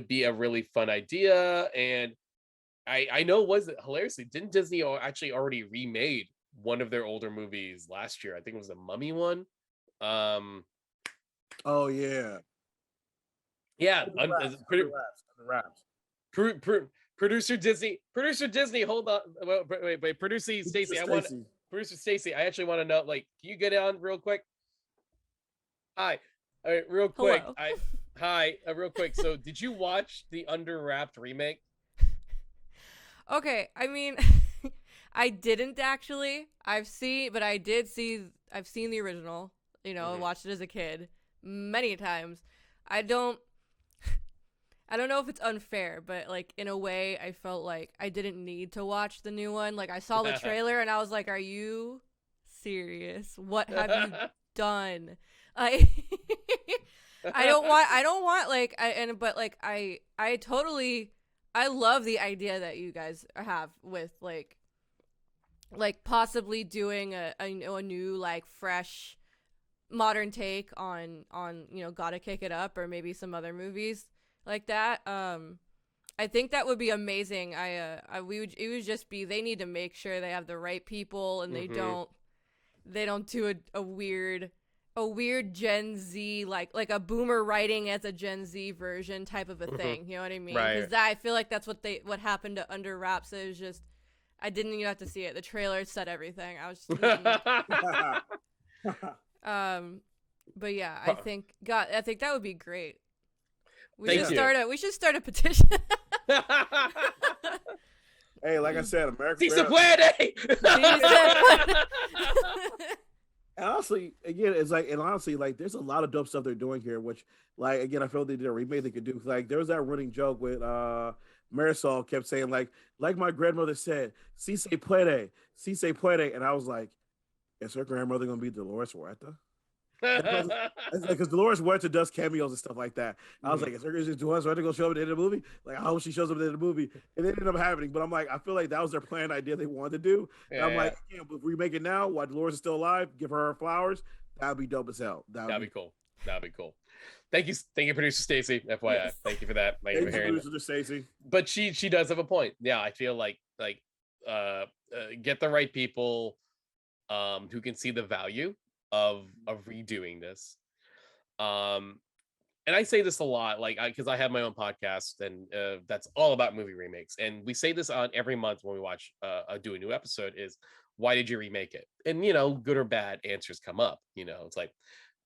be a really fun idea. And I know was it hilariously didn't Disney actually already remade one of their older movies last year? I think it was the Mummy one. Oh yeah. Yeah, Under wraps. producer Disney. Hold on, wait, producer Stacy. Producer Stacy. I actually want to know, like, can you get on real quick? Hi, all right, real quick. Hello. Real quick. So, did you watch the Under Wrapped remake? Okay, I mean, I didn't actually. I've seen the original. You know, Mhm. watched it as a kid many times. I don't know if it's unfair, but like in a way, I felt like I didn't need to watch the new one. Like I saw the trailer and I was like, "Are you serious? What have you done?" I I don't want like I totally I love the idea that you guys have with like possibly doing a new like fresh modern take on Gotta Kick It Up or maybe some other movies like that. I think that would be amazing. It would just be they need to make sure they have the right people and Mhm. they don't do a weird Gen Z like a boomer writing as a Gen Z version type of a thing. You know what I mean? Right. Because I feel like that's what happened to Under Wraps. It was just I didn't even have to see it. The trailer said everything. I was just but yeah, I think that would be great. We Thank should start a petition. Hey, like I said, America. Si se puede! And honestly, again, like there's a lot of dope stuff they're doing here, which like again, I feel they did a remake they could do. Like there was that running joke with Marisol kept saying like my grandmother said, si se puede, and I was like, is her grandmother gonna be Dolores Huerta? It's like because Dolores Huerta does cameos and stuff like that. I was Mhm. like, is Dolores Huerta gonna show up at the end of the movie? Like, I hope she shows up at the end of the movie, and it ended up happening. But I'm like, I feel like that was their planned idea they wanted to do, and I'm Yeah, like, yeah, if we make it now while Dolores is still alive, give her flowers. That would be dope as hell. That would that'd be. be cool. That'd be cool. Thank you, producer Stacy. FYI, Yes. thank you for that. Thank you for Thank you, hearing that. producer Stacy. But she does have a point. Yeah, I feel like get the right people who can see the value of redoing this. Um, and I say this a lot, like because I have my own podcast, and that's all about movie remakes. And we say this on every month when we watch do a new episode: is why did you remake it? And good or bad answers come up. It's like,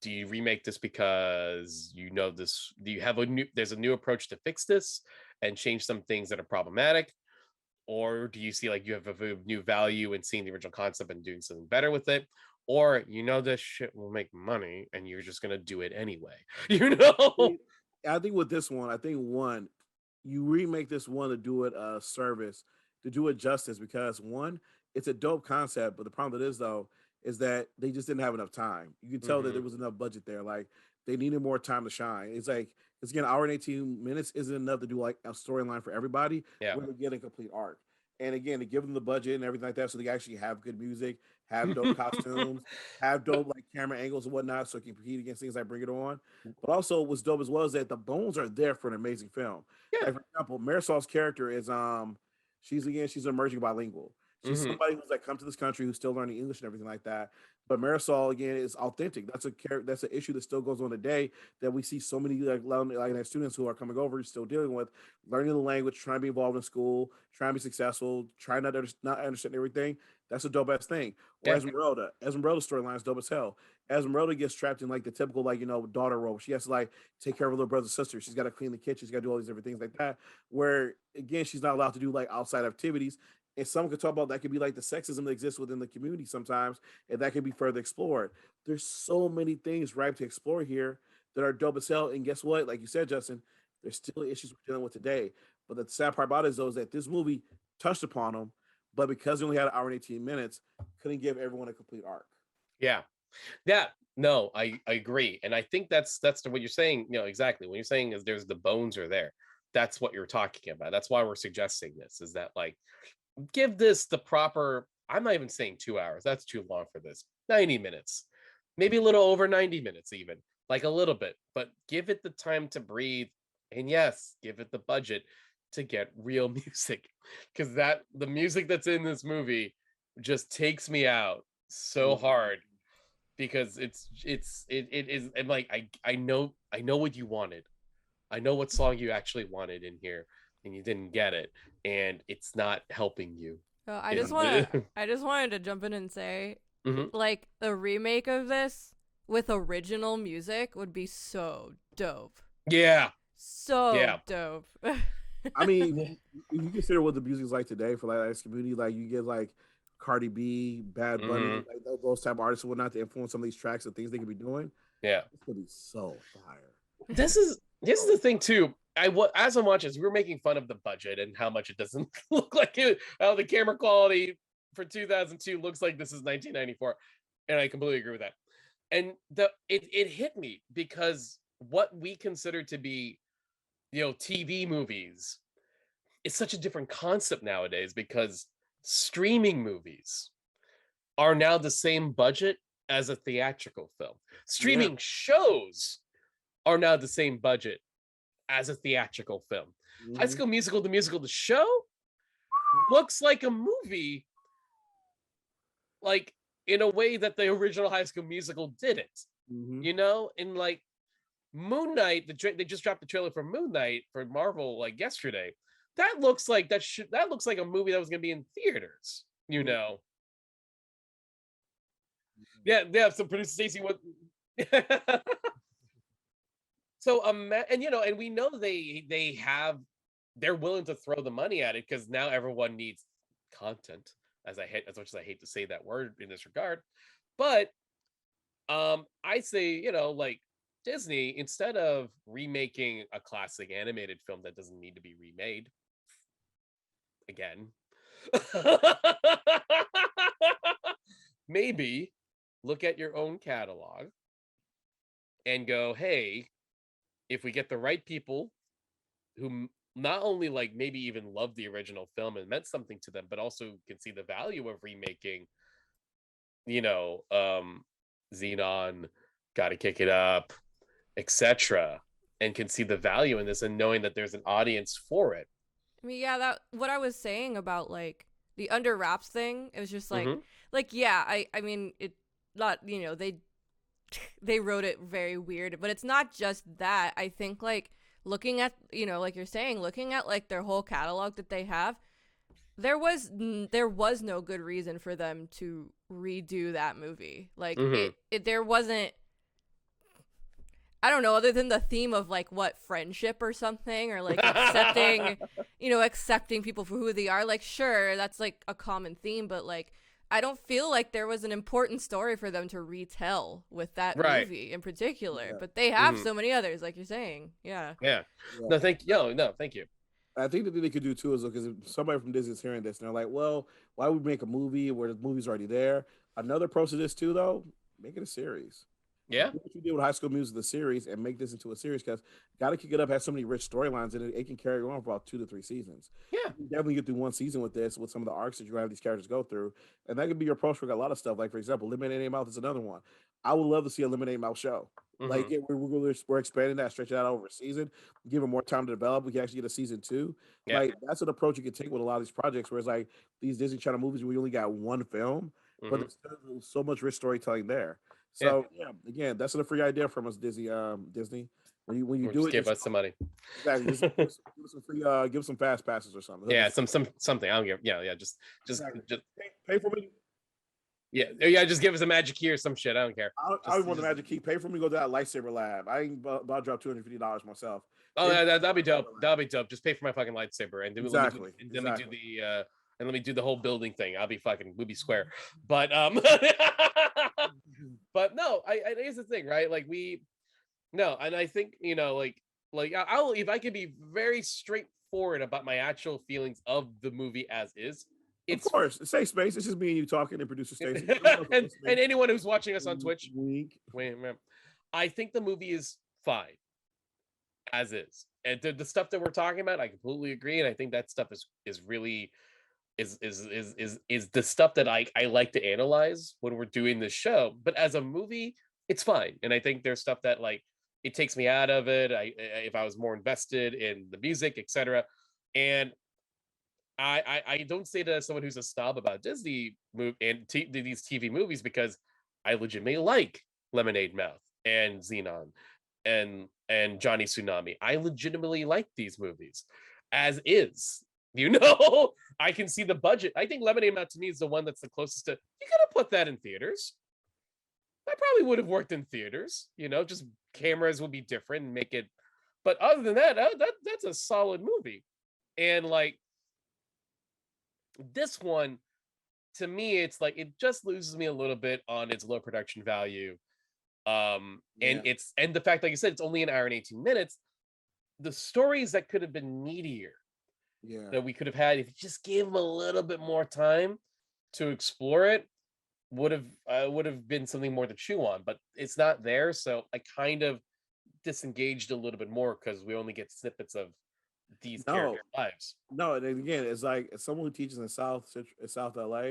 do you remake this because this? Do you have there's a new approach to fix this and change some things that are problematic? Or do you see like you have a new value in seeing the original concept and doing something better with it? Or this shit will make money and you're just gonna do it anyway. I think with this one, you remake this one to do it a service, to do it justice, because one, it's a dope concept, but the problem with it is though, is that they just didn't have enough time. You can tell that there Mhm. was enough budget there. Like they needed more time to shine. It's like it's again, hour and 18 minutes isn't enough to do like a storyline for everybody Yeah. where they get a complete arc. And again, to give them the budget and everything like that, so they actually have good music, have dope costumes, have dope like camera angles and whatnot, so it can compete against things like Bring It On. But also, what's dope as well is that the bones are there for an amazing film. Yeah. Like for example, Marisol's character is she's emerging bilingual. She's Mhm. somebody who's like come to this country who's still learning English and everything like that. But Marisol again is authentic. That's a character. That's an issue that still goes on today. That we see so many like students who are coming over still dealing with learning the language, trying to be involved in school, trying to be successful, trying not understand everything. That's a dope ass thing. Or Yeah. Esmeralda's storyline is dope as hell. Esmeralda gets trapped in like the typical daughter role. She has to like take care of her little brother and sister. She's got to clean the kitchen. She's got to do all these different things like that. Where again, she's not allowed to do like outside activities. And someone could talk about that could be like the sexism that exists within the community sometimes, and that could be further explored. There's so many things ripe to explore here that are dope as hell. And guess what? Like you said, Justin, there's still issues we're dealing with today. But the sad part about it is though is that this movie touched upon them, but because we only had an hour and 18 minutes, couldn't give everyone a complete arc. Yeah. Yeah. No, I agree. And I think that's what you're saying, exactly. When you're saying is there's the bones are there. That's what you're talking about. That's why we're suggesting this, is that like give this the proper, I'm not even saying 2 hours. That's too long for this. 90 minutes. Maybe a little over 90 minutes even. Like a little bit, but give it the time to breathe. And yes, give it the budget to get real music, because the music that's in this movie just takes me out so hard, because it is, and like I know what you wanted. I know what song you actually wanted in here and you didn't get it, and it's not helping you. I just want to I just wanted to jump in and say Mhm. like a remake of this with original music would be so dope. Yeah. So Yeah. dope. I mean, if you consider what the music's like today for like this community, like you get like Cardi B, Bad Bunny, Mhm. like those type of artists and whatnot to influence some of these tracks and things they could be doing. Yeah. It's gonna be so fire. This is the thing too. As I'm watching, we were making fun of the budget and how much it doesn't look like it. How the camera quality for 2002 looks like this is 1994, and I completely agree with that. And it hit me, because what we consider to be TV movies is such a different concept nowadays, because streaming movies are now the same budget as a theatrical film. Streaming shows are now the same budget as a theatrical film. High School Musical, the show, looks like a movie, like in a way that the original High School Musical didn't. And like Moon Knight, they just dropped the trailer for Moon Knight for Marvel like yesterday. That looks like that looks like a movie that was going to be in theaters. Yeah. So producer Stacy, what? So and we know they're willing to throw the money at it, because now everyone needs content. As much as I hate to say that word in this regard, but I say, like Disney, instead of remaking a classic animated film that doesn't need to be remade again, maybe look at your own catalog and go, hey, if we get the right people who not only like maybe even love the original film and meant something to them, but also can see the value of remaking, you know, Xenon, Gotta Kick It Up, etc., and can see the value in this and knowing that there's an audience for it. I mean, yeah, that what I was saying about like the under wraps thing. It was just Mm-hmm. like yeah, I mean it. Not they wrote it very weird, but it's not just that. I think like looking at like you're saying, looking at like their whole catalog that they have, there was no good reason for them to redo that movie. Like Mm-hmm. it there wasn't. I don't know, other than the theme of like what friendship or something, or like accepting people for who they are. Like, sure, that's like a common theme, but like, I don't feel like there was an important story for them to retell with that Right. movie in particular. Yeah. But they have Mm-hmm. so many others, like you're saying. Yeah. Yeah. Yeah. No, thank you. No, thank you. I think the thing they could do too is because if somebody from Disney is hearing this and they're like, "Well, why would we make a movie where the movie's already there?" Another approach to this too, though, make it a series. Yeah. Do what you did with High School Musical, the series, and make this into a series because Gotta Kick It Up has so many rich storylines in it. It can carry on for about 2 to 3 seasons. Yeah. You can definitely get through one season with this, with some of the arcs that you have these characters go through, and that could be your approach for a lot of stuff. Like for example, Lemonade Mouth is another one. I would love to see a Lemonade Mouth show. Like Mm-hmm. we're expanding that, stretching that out over a season, give it more time to develop. We can actually get a season 2. Yeah. Like that's an approach you can take with a lot of these projects, where it's like these Disney Channel movies, we only got one film, but Mm-hmm. there's still so much rich storytelling there. Yeah. So yeah, again, that's a free idea from us, Disney. Disney, when you Or do just it, give just us some money. exactly just give us some free, give us some fast passes or something. Yeah, something. I don't give. Yeah, yeah. Just Exactly. just Pay for me. yeah. Just give us a magic key or some shit. I don't care. I want the magic key. Pay for me to go to that lightsaber lab. I ain't about to drop $250 myself. Oh, Pay for that'd be dope. lightsaber lab. That'd be dope. Just pay for my fucking lightsaber and Exactly. let me do the and let me do the whole building thing. We'll be square. But but no, I here's the thing, right? Like no, and I think I'll if I could be very straightforward about my actual feelings of the movie as is. Of It's course, safe space. It's just me and you talking, and producer Stacy. and anyone who's watching us on Twitch, Wink. wait, I think the movie is fine as is, and the stuff that we're talking about, I completely agree, and I think that stuff is really is the stuff that I like to analyze when we're doing this show. But as a movie, it's fine, and I think there's stuff that like it takes me out of it. If I was more invested in the music, etc. And I don't say that as someone who's a snob about Disney these TV movies, because I legitimately like Lemonade Mouth and Xenon and Johnny Tsunami. I legitimately like these movies as is. I can see the budget. I think Lemonade Mouth to me is the one that's the closest to, you gotta put that in theaters. That probably would have worked in theaters, just cameras would be different and make it. But other than that, that's a solid movie. And like this one, to me, it's like it just loses me a little bit on its low production value. And the fact, like you said, it's only an hour and 18 minutes. The stories that could have been meatier, that we could have had if you just gave them a little bit more time to explore it, would have been something more to chew on. But it's not there, so I kind of disengaged a little bit more because we only get snippets of these characters' lives. No, and again, it's like as someone who teaches in South LA,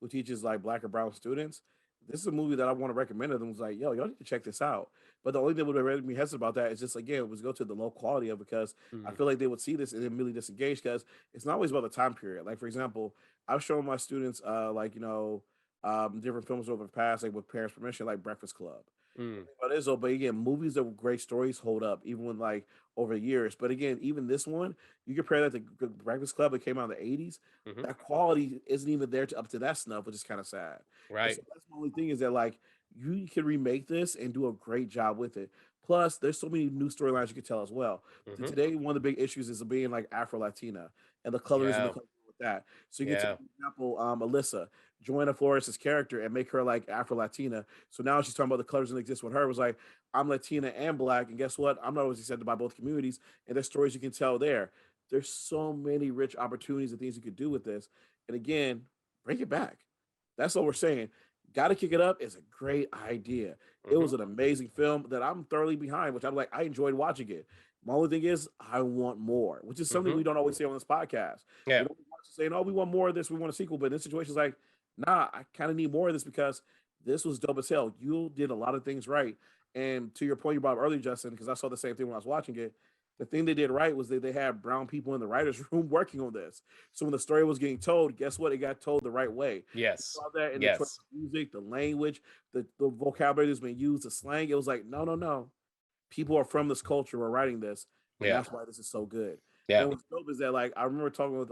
who teaches like Black or brown students. This is a movie that I want to recommend to them. It's like, yo, y'all need to check this out. But the only thing that would have made me hesitant about that is just again was go to the low quality of, because I feel like they would see this and immediately disengage, because it's not always about the time period. Like for example, I've shown my students different films over the past, like with parents' permission, like Breakfast Club. But again, movies that were great stories hold up even when like over years. But again, even this one, you compare that to Breakfast Club that came out in the 80s, that quality isn't even there up to that snuff, which is kind of sad. Right. So that's the only thing, is that like you can remake this and do a great job with it. Plus, there's so many new storylines you can tell as well. Today, one of the big issues is being like Afro Latina and the colorism that comes with that. So you can take, for example, Alyssa, Joanna Flores' character, and make her like Afro Latina. So now she's talking about the colorism that exists with her. It was like, I'm Latina and Black, and guess what? I'm not always accepted by both communities, and there's stories you can tell there. There's so many rich opportunities and things you could do with this. And again, bring it back. That's all we're saying. Gotta Kick It Up is a great idea. It Hmm. was an amazing film that I'm thoroughly behind, which I'm like, I enjoyed watching it. My only thing is, I want more, which is something Hmm. we don't always say on this podcast. We Yeah. don't want to say, no, we want more of this, we want a sequel. But in this situation, it's like, nah, I kind of need more of this because this was dope as hell. You did a lot of things right. And to your point you brought up earlier, Justin, because I saw the same thing when I was watching it. The thing they did right was that they had brown people in the writers' room working on this. So when the story was getting told, guess what? It got told the right way. You Yes. saw that in the choice Yes. of music, the language, the vocabulary that's been used, the slang. It was like, no, no, no. People are from this culture, are writing this, and Yeah. that's why this is so good. Yeah. And what's dope is that like I remember talking with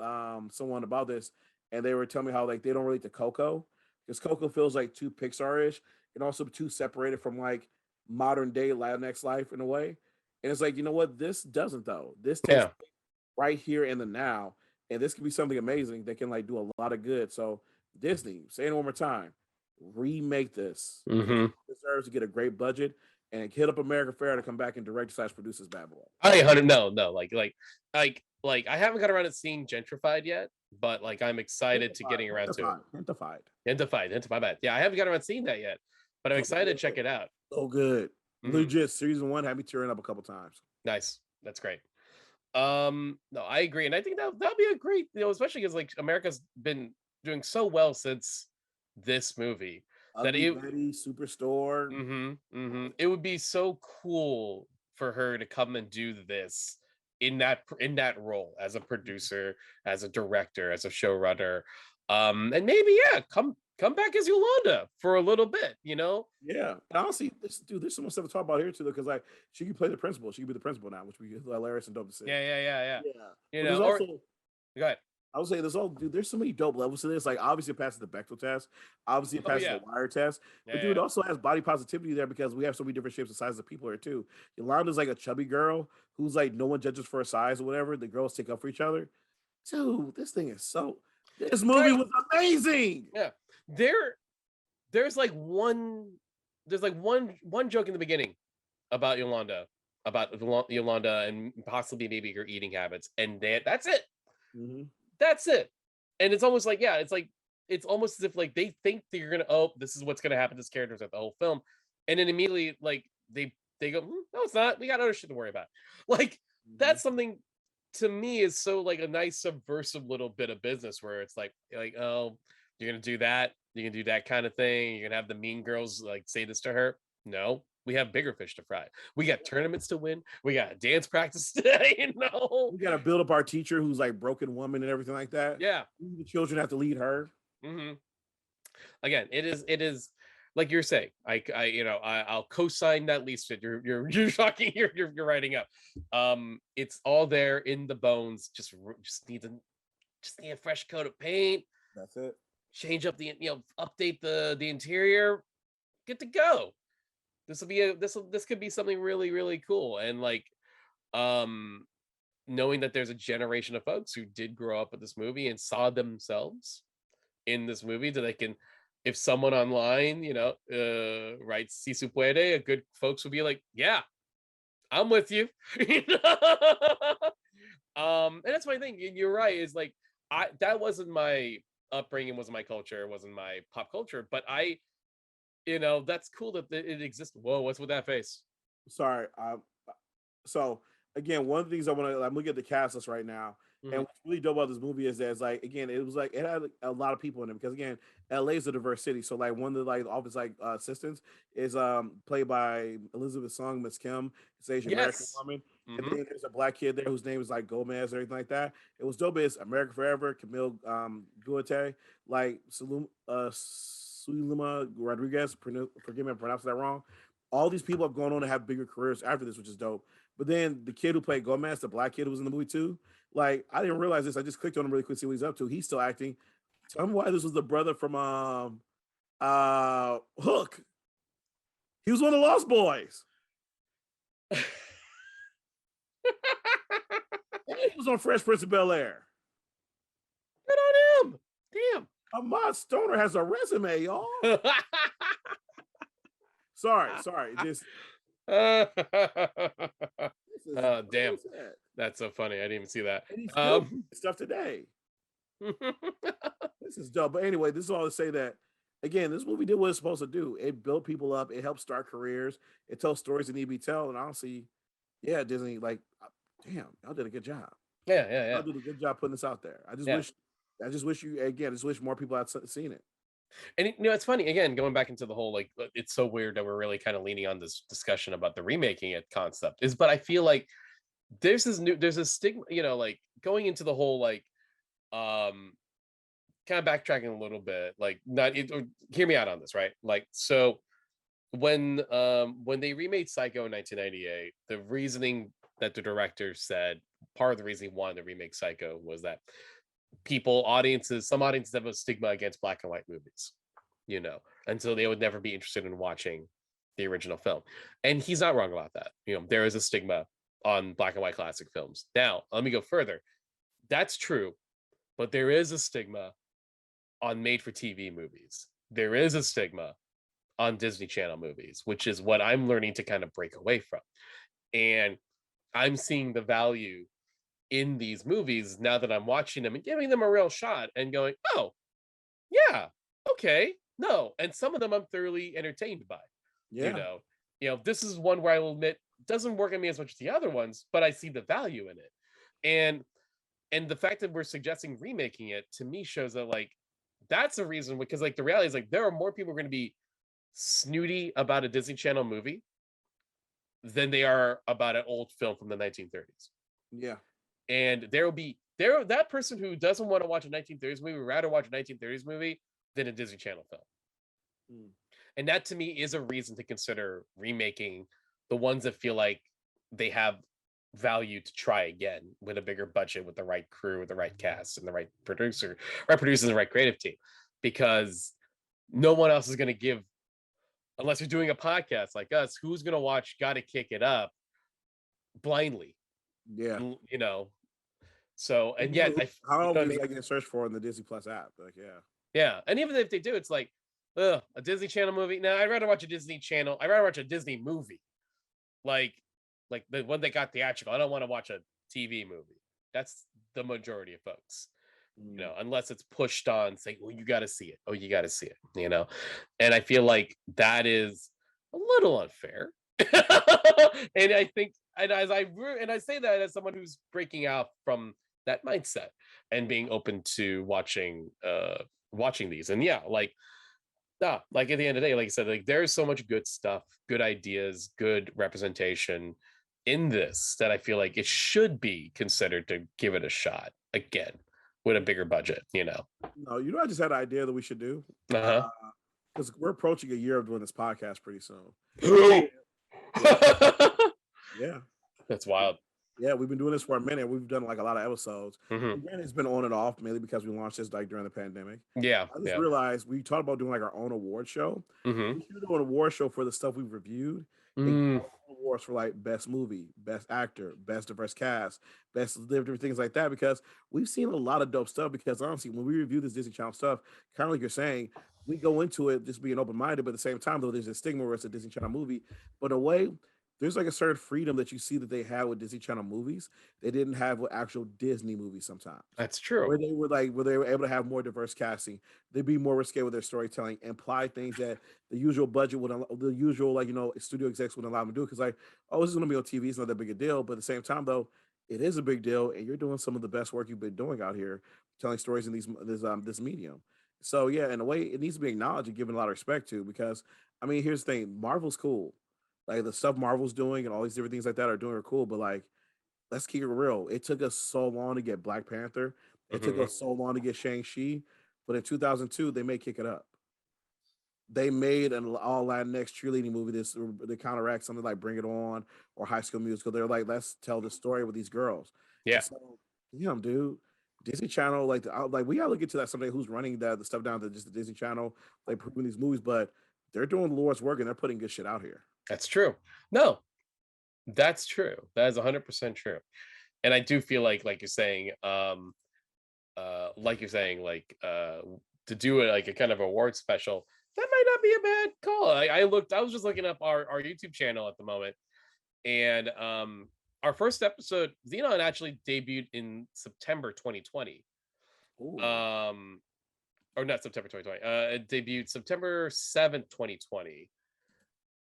someone about this, and they were telling me how like they don't relate to Coco because Coco feels like too Pixar-ish and also too separated from like modern day Latinx life in a way. And it's like, you know what? This doesn't though. This takes Yeah. place right here in the now, and this could be something amazing that can like do a lot of good. So Disney, say it one more time, remake this because Hmm. it deserves to get a great budget and hit up America Fair to come back and direct slash produce this bad boy. I 100 no, no, like I haven't got around to seeing Gentrified yet, but like I'm excited to Identified, getting around to it. identified. Identified, my bad. Yeah, I haven't got around to seeing that yet, but I'm So excited to good. check it out. So good. Mhm. Legit, season one had me tearing up a couple times. Nice. That's great. No, I agree, and I think that'll be a great, especially because like America's been doing so well since this movie that Ugly it Betty, Superstore. it would be so cool for her to come and do this in that role as a producer, as a director, as a showrunner, and maybe come back as Yolanda for a little bit. Yeah, and honestly, there's so much stuff to talk about here too, because like she can play the principal, she can be the principal now, which would be hilarious and dope to see. Yeah. Yeah, You but there's know, or also go ahead. I would say there's all dude. There's so many dope levels to this. Like obviously it passes the Bechtel test, obviously it Oh passes yeah, the wire test, but dude, it yeah. also has body positivity there because we have so many different shapes and sizes of people here too. Yolanda's like a chubby girl who's like no one judges for her size or whatever. The girls take up for each other. Dude, this thing is so. This movie Great. was amazing. Yeah. There, there's like one joke in the beginning about Yolanda and possibly maybe her eating habits, and that's it. Mm-hmm. That's it. And it's almost like, yeah, it's almost as if like they think that you're gonna, oh, this is what's gonna happen to this characters at the whole film, and then immediately like they go, no, it's not. We got other shit to worry about. Like Mm-hmm. that's something to me is so like a nice subversive little bit of business where it's like, oh, you're gonna do that, you're gonna do that kind of thing, you're gonna have the mean girls like say this to her. No, we have bigger fish to fry. We got tournaments to win. We got dance practice today. We gotta build up our teacher who's like broken woman and everything like that. Yeah. The children have to lead her. Hmm. Again, it is like you're saying. I'll co-sign that lease that you're talking, you're writing up. It's all there in the bones. Just need a fresh coat of paint. That's it. Change up update the interior. Good to go. This could be something really really cool, and like um knowing that there's a generation of folks who did grow up with this movie and saw themselves in this movie, that they can, if someone online writes si su puede, a good folks would be like, yeah, I'm with you. And that's my thing. You're right, is like that wasn't my upbringing, wasn't my culture, wasn't my pop culture, but that's cool that it exists. Whoa, what's with that face? Sorry. So again, one of the things I want to, I'm looking at the cast list right now, and Mhm. what's really dope about this movie is that it's like, again, it was like it had a lot of people in it because again, LA is a diverse city. So like one of the like office like assistants is played by Elizabeth Song, Miss Kim. It's an Asian American Yes. woman, and Hmm. then there's a black kid there whose name is like Gomez or anything like that. It was dope as America Forever, Camille Guate, like Sulima Rodriguez. Forgive me, if I'm pronouncing that wrong. All these people have gone on to have bigger careers after this, which is dope. But then the kid who played Gomez, the black kid who was in the movie too, like I didn't realize this. I just clicked on him really quick to see what he's up to. He's still acting. Tell me why this was the brother from Hook. He was one of the Lost Boys. And he was on Fresh Prince of Bel Air. Good on him. Damn. Ahmad Stoner has a resume, y'all. Sorry. This is Damn. sad. That's so funny. I didn't even see that. And he's still doing stuff today. This is dope. But anyway, this is all to say that again, this movie did what it's supposed to do. It built people up. It helped start careers. It tells stories that need to be told. And honestly, yeah, Disney, like, damn, y'all did a good job. Yeah, yeah, yeah, Y'all did a good job putting this out there. yeah. I just wish you again. I just wish more people had seen it. And it's funny again, going back into the whole like it's so weird that we're really kind of leaning on this discussion about the remaking it concept is, but I feel like there's a stigma, like going into the whole like kind of backtracking a little bit, like not it, or hear me out on this, right? Like so when they remade Psycho in 1998, the reasoning that the director said, part of the reason he wanted to remake Psycho was that some audiences have a stigma against black and white movies, and so they would never be interested in watching the original film. And he's not wrong about that. There is a stigma on black and white classic films. Now, let me go further. That's true, but there is a stigma on made-for-TV movies. There is a stigma on Disney Channel movies, which is what I'm learning to kind of break away from. And I'm seeing the value in these movies now that I'm watching them and giving them a real shot and going, oh, yeah, okay, no. And some of them I'm thoroughly entertained by. Yeah. This is one where I will admit doesn't work on me as much as the other ones, but I see the value in it. And the fact that we're suggesting remaking it to me shows that like that's a reason, because like the reality is like there are more people going to be snooty about a Disney Channel movie than they are about an old film from the 1930s. Yeah. And that person who doesn't want to watch a 1930s movie would rather watch a 1930s movie than a Disney Channel film. Mm. And that to me is a reason to consider remaking the ones that feel like they have value to try again with a bigger budget, with the right crew, with the right cast, and the right producers, and the right creative team. Because no one else is going to give, unless you're doing a podcast like us, who's going to watch Gotta Kick It Up blindly? Yeah. So, and yet how long is I getting searched for in the Disney Plus app? Like, yeah. And even if they do, it's like, a Disney Channel movie. No, I'd rather watch a Disney Channel. I'd rather watch a Disney movie. Like the one they got theatrical. I don't want to watch a TV movie. That's the majority of folks. Unless it's pushed on saying, well, you got to see it. Oh, you got to see it, And I feel like that is a little unfair. And I think, and I say that as someone who's breaking out from that mindset and being open to watching these. And yeah, like at the end of the day, like I said, like there's so much good stuff, good ideas, good representation in this that I feel like it should be considered to give it a shot again with a bigger budget, No, I just had an idea that we should do. Because we're approaching a year of doing this podcast pretty soon. Yeah. That's wild. Yeah, we've been doing this for a minute. We've done like a lot of episodes. Granted, it's been on and off, mainly because we launched this like during the pandemic. Yeah. I just realized we talked about doing like our own award show. We should do an award show for the stuff we've reviewed. Awards for like best movie, best actor, best diverse cast, best different things like that, because we've seen a lot of dope stuff. Because honestly, when we review this Disney Channel stuff, kind of like you're saying, we go into it just being open-minded, but at the same time, though, there's a stigma where it's a Disney Channel movie. But in a way, there's like a certain freedom that you see that they have with Disney Channel movies they didn't have with actual Disney movies sometimes. That's true. Where they were able to have more diverse casting. They'd be more risque with their storytelling, imply things that the usual budget studio execs wouldn't allow them to do. Because like, oh, this is going to be on TV. It's not that big a deal. But at the same time, though, it is a big deal. And you're doing some of the best work you've been doing out here, telling stories in this medium. So yeah, in a way, it needs to be acknowledged and given a lot of respect to, because I mean, here's the thing: Marvel's cool. Like the stuff Marvel's doing and all these different things like that are doing are cool, but like, let's keep it real. It took us so long to get Black Panther. It took us so long to get Shang-Chi, but in 2002 they made Kick It Up. They made an all Latinx cheerleading movie. They counteract something like Bring It On or High School Musical. They're like, let's tell the story with these girls. Yeah. So, damn, dude. Disney Channel, like we gotta look into that someday. Who's running the stuff down to just the Disney Channel, like putting these movies, but they're doing the Lord's work and they're putting good shit out here. That's true. No, that's true. That is 100% true. And I do feel like you're saying, to do it like a kind of award special, that might not be a bad call. I was just looking up our YouTube channel at the moment, and our first episode, Xenon, actually debuted in September 2020. or not September 2020. It debuted September 7th, 2020.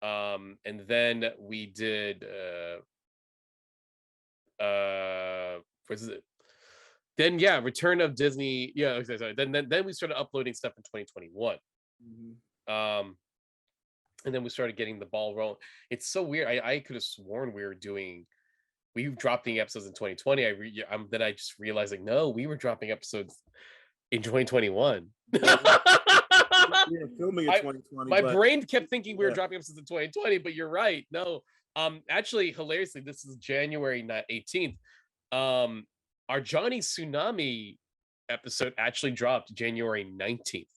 And then we did what is it? Then yeah, Return of Disney. Yeah, okay, sorry. Then we started uploading stuff in 2021. And then we started getting the ball rolling. It's so weird. I could have sworn we were dropping episodes in 2020. Then I just realized like no, we were dropping episodes in 2021. We were filming in 2020. My but brain kept thinking we were dropping episodes in 2020, but you're right. No, actually, hilariously, this is January 18th. Our Johnny Tsunami episode actually dropped January 19th.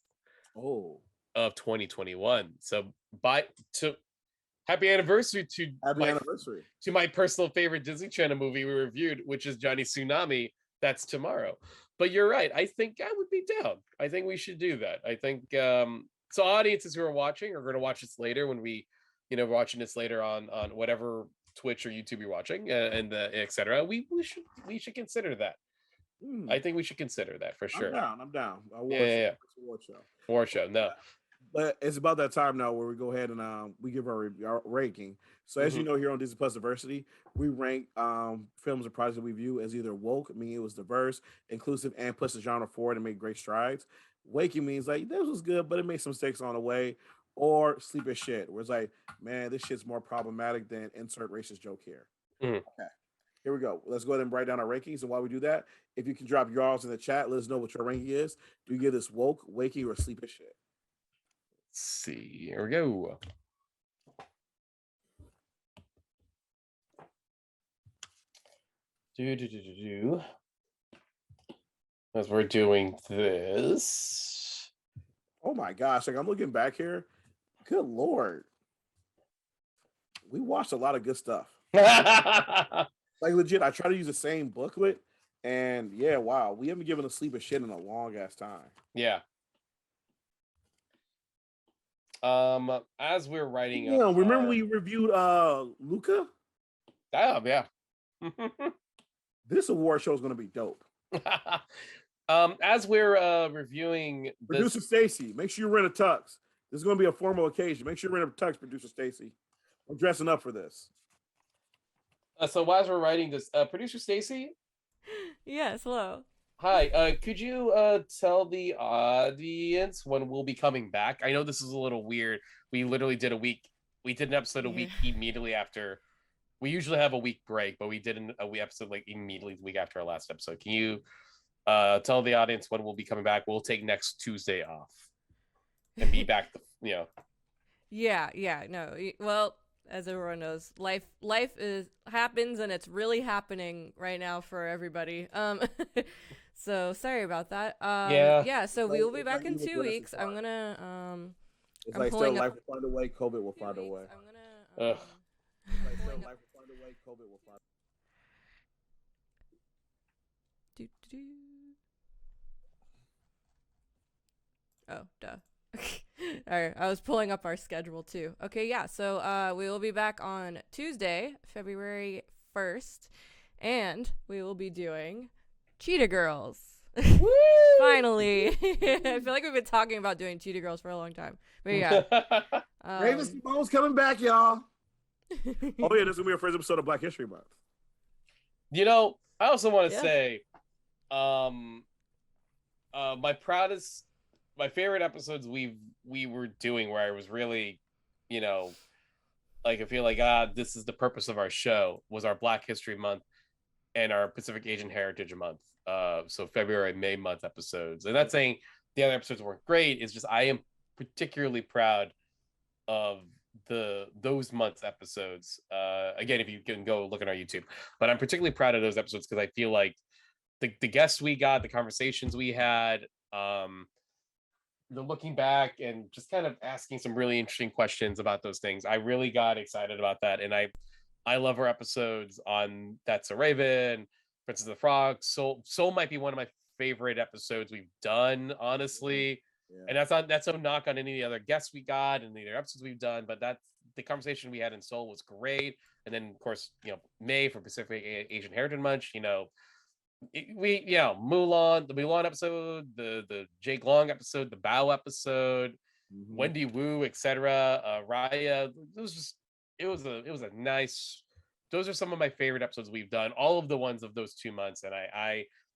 Of 2021. So happy anniversary to my personal favorite Disney Channel movie we reviewed, which is Johnny Tsunami. That's tomorrow. But you're right. I think I would be down. I think we should do that. I think so audiences who are watching are going to watch this later when we, watching this later on whatever Twitch or YouTube you're watching and etc. We should consider that. I think we should consider that for sure. I'm down. War show. No. But it's about that time now where we go ahead and we give our ranking. So as you know, here on Disney+Diversity, we rank films or projects that we view as either woke, meaning it was diverse, inclusive, and push the genre forward and make great strides. Waking means like this was good, but it made some mistakes on the way. Or sleep as shit, where it's like, man, this shit's more problematic than insert racist joke here. Okay. Here we go. Let's go ahead and write down our rankings. And while we do that, if you can drop yours in the chat, let us know what your ranking is. Do you give this woke, waking, or sleep as shit? Let's see. Here we go. As we're doing this. Oh my gosh. Like I'm looking back here. Good Lord. We watched a lot of good stuff. Like legit, I try to use the same booklet. And yeah, wow. We haven't given a sleep of shit in a long ass time. Yeah. As we're writing remember we reviewed Luca? Oh, yeah. This award show is going to be dope. As we're reviewing Producer Stacy, make sure you rent a tux. This is going to be a formal occasion. Make sure you rent a tux, Producer Stacy. I'm dressing up for this. So as we're writing this, Producer Stacy? Yes, hello. Hi, could you tell the audience when we'll be coming back? I know this is a little weird. We literally did an episode a week immediately after. We usually have a week break, but we did an episode like immediately the week after our last episode. Can you tell the audience when we'll be coming back? We'll take next Tuesday off and be back, Yeah, no. Well, as everyone knows, life happens and it's really happening right now for everybody. So sorry about that. Yeah. So we will be back in 2 weeks. I'm gonna. It's like still life will find a way. COVID will find a way. I'm gonna. Like still life will find a way. COVID will find. Oh, duh. All right, I was pulling up our schedule too. Okay, yeah. So we will be back on Tuesday, February 1st, and we will be doing Cheetah Girls. Finally. I feel like we've been talking about doing Cheetah Girls for a long time. But yeah. Raven-Symone's coming back, y'all. Oh yeah, this is gonna be our first episode of Black History Month. I also want to say, my favorite episodes we were doing where I was really, like I feel like this is the purpose of our show was our Black History Month and our Pacific Asian Heritage Month. So February, May month episodes. And not saying the other episodes weren't great. It's just I am particularly proud of those months episodes. Again, if you can go look at our YouTube, but I'm particularly proud of those episodes because I feel like the guests we got, the conversations we had, looking back and just kind of asking some really interesting questions about those things. I really got excited about that. And I love our episodes on That's a Raven, Princess of the Frog. Soul might be one of my favorite episodes we've done, honestly. Yeah. And that's no knock on any of the other guests we got and the other episodes we've done, but that's the conversation we had in Soul was great. And then of course, May for Pacific Asian Heritage Month, Mulan, the Mulan episode, the Jake Long episode, the Bao episode, Wendy Wu, etc. Raya. It was a nice. Those are some of my favorite episodes we've done. All of the ones of those 2 months, and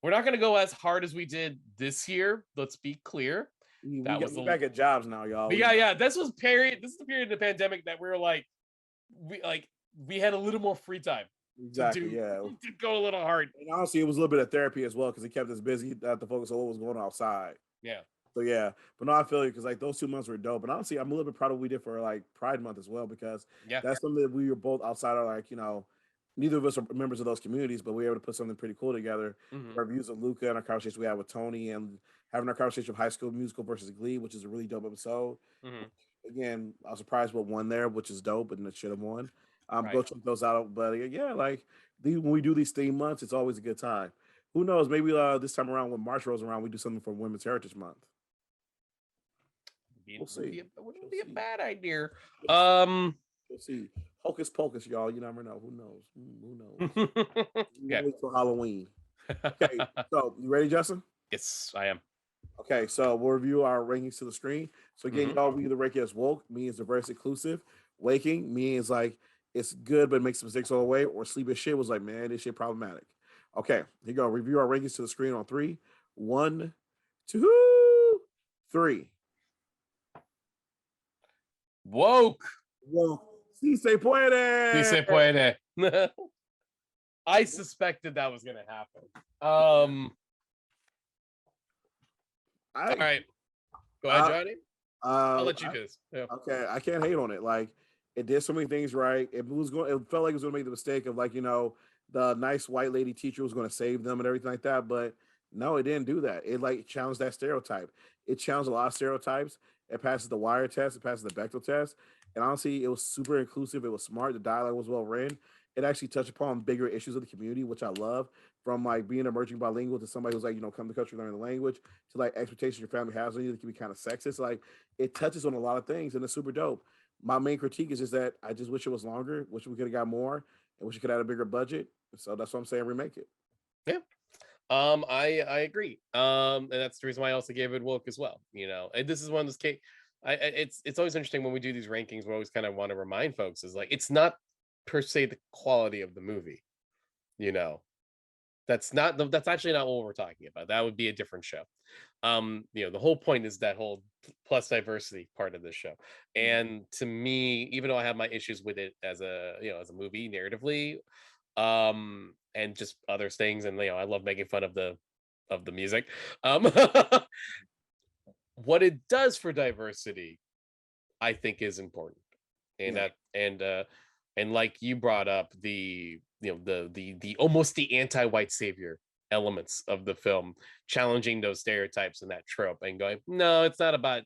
we're not going to go as hard as we did this year. Let's be clear. We're back at jobs now, y'all. This is the period of the pandemic that we were we had a little more free time. Exactly. To go a little hard. And honestly, it was a little bit of therapy as well because it kept us busy. Had to focus on what was going on outside. Yeah. So yeah, but no, I feel you because like those 2 months were dope. And honestly, I'm a little bit proud of what we did for like Pride Month as well because that's something that we were both outside of neither of us are members of those communities, but we were able to put something pretty cool together. Our views of Luca and our conversation we had with Tony and having our conversation of High School Musical versus Glee, which is a really dope episode. Again, I was surprised what won there, which is dope, and it should have won. Go check those out. But when we do these theme months, it's always a good time. Who knows? Maybe this time around when March rolls around, we do something for Women's Heritage Month. We'll see. Wouldn't be a bad idea. We'll see. Hocus pocus, y'all. You never know. Who knows? Who knows? Wait till Halloween. Okay, so you ready, Justin? Yes, I am. Okay, so we'll review our rankings to the screen. So again, y'all, we either rank it as woke, means diverse inclusive. Waking means like it's good but makes mistakes all the way, or sleep as shit was like, man, this shit problematic. Okay, here you go. Review our rankings to the screen on 3. 1, 2, 3. Woke. Si se puede. Si se puede. I suspected that was gonna happen. All right. Go ahead, Johnny. I'll let you finish. Yeah. Okay, I can't hate on it. Like it did so many things right. It felt like it was gonna make the mistake of the nice white lady teacher was gonna save them and everything like that. But no, it didn't do that. It challenged that stereotype. It challenged a lot of stereotypes. It passes the wire test. It passes the Bechdel test. And honestly, it was super inclusive. It was smart. The dialogue was well written. It actually touched upon bigger issues of the community, which I love. From being emerging bilingual to somebody who's come to the country, learn the language, to expectations your family has on you that can be kind of sexist. It touches on a lot of things and it's super dope. My main critique is just that I just wish it was longer. Wish we could have got more. And wish we could have had a bigger budget. So that's what I'm saying. Remake it. Yeah. I agree. And that's the reason why I also gave it woke as well. And this is one of those case. It's always interesting when we do these rankings. We always kind of want to remind folks is it's not per se the quality of the movie. That's actually not what we're talking about. That would be a different show. The whole point is that whole plus diversity part of this show. And to me, even though I have my issues with it as a movie narratively, and just other things, and I love making fun of the music. What it does for diversity, I think, is important, and and like you brought up the almost the anti-white savior elements of the film, challenging those stereotypes and that trope, and going, no, it's not about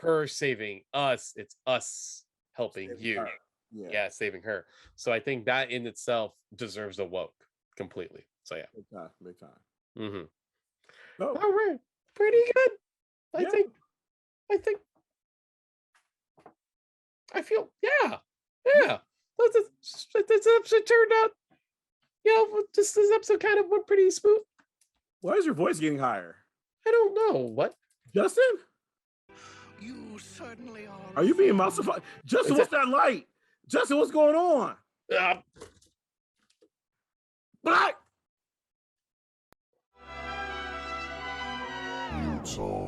her saving us; it's us helping saving you. Saving her. So I think that in itself deserves a woke completely. So yeah, big time. Mm-hmm. Oh. All right, pretty good. I think. I feel This episode turned out. This episode kind of went pretty smooth. Why is your voice getting higher? I don't know. What, Justin? You certainly are. Are you being mouse-ified? Justin, what's that light? Justin, what's going on? Black. So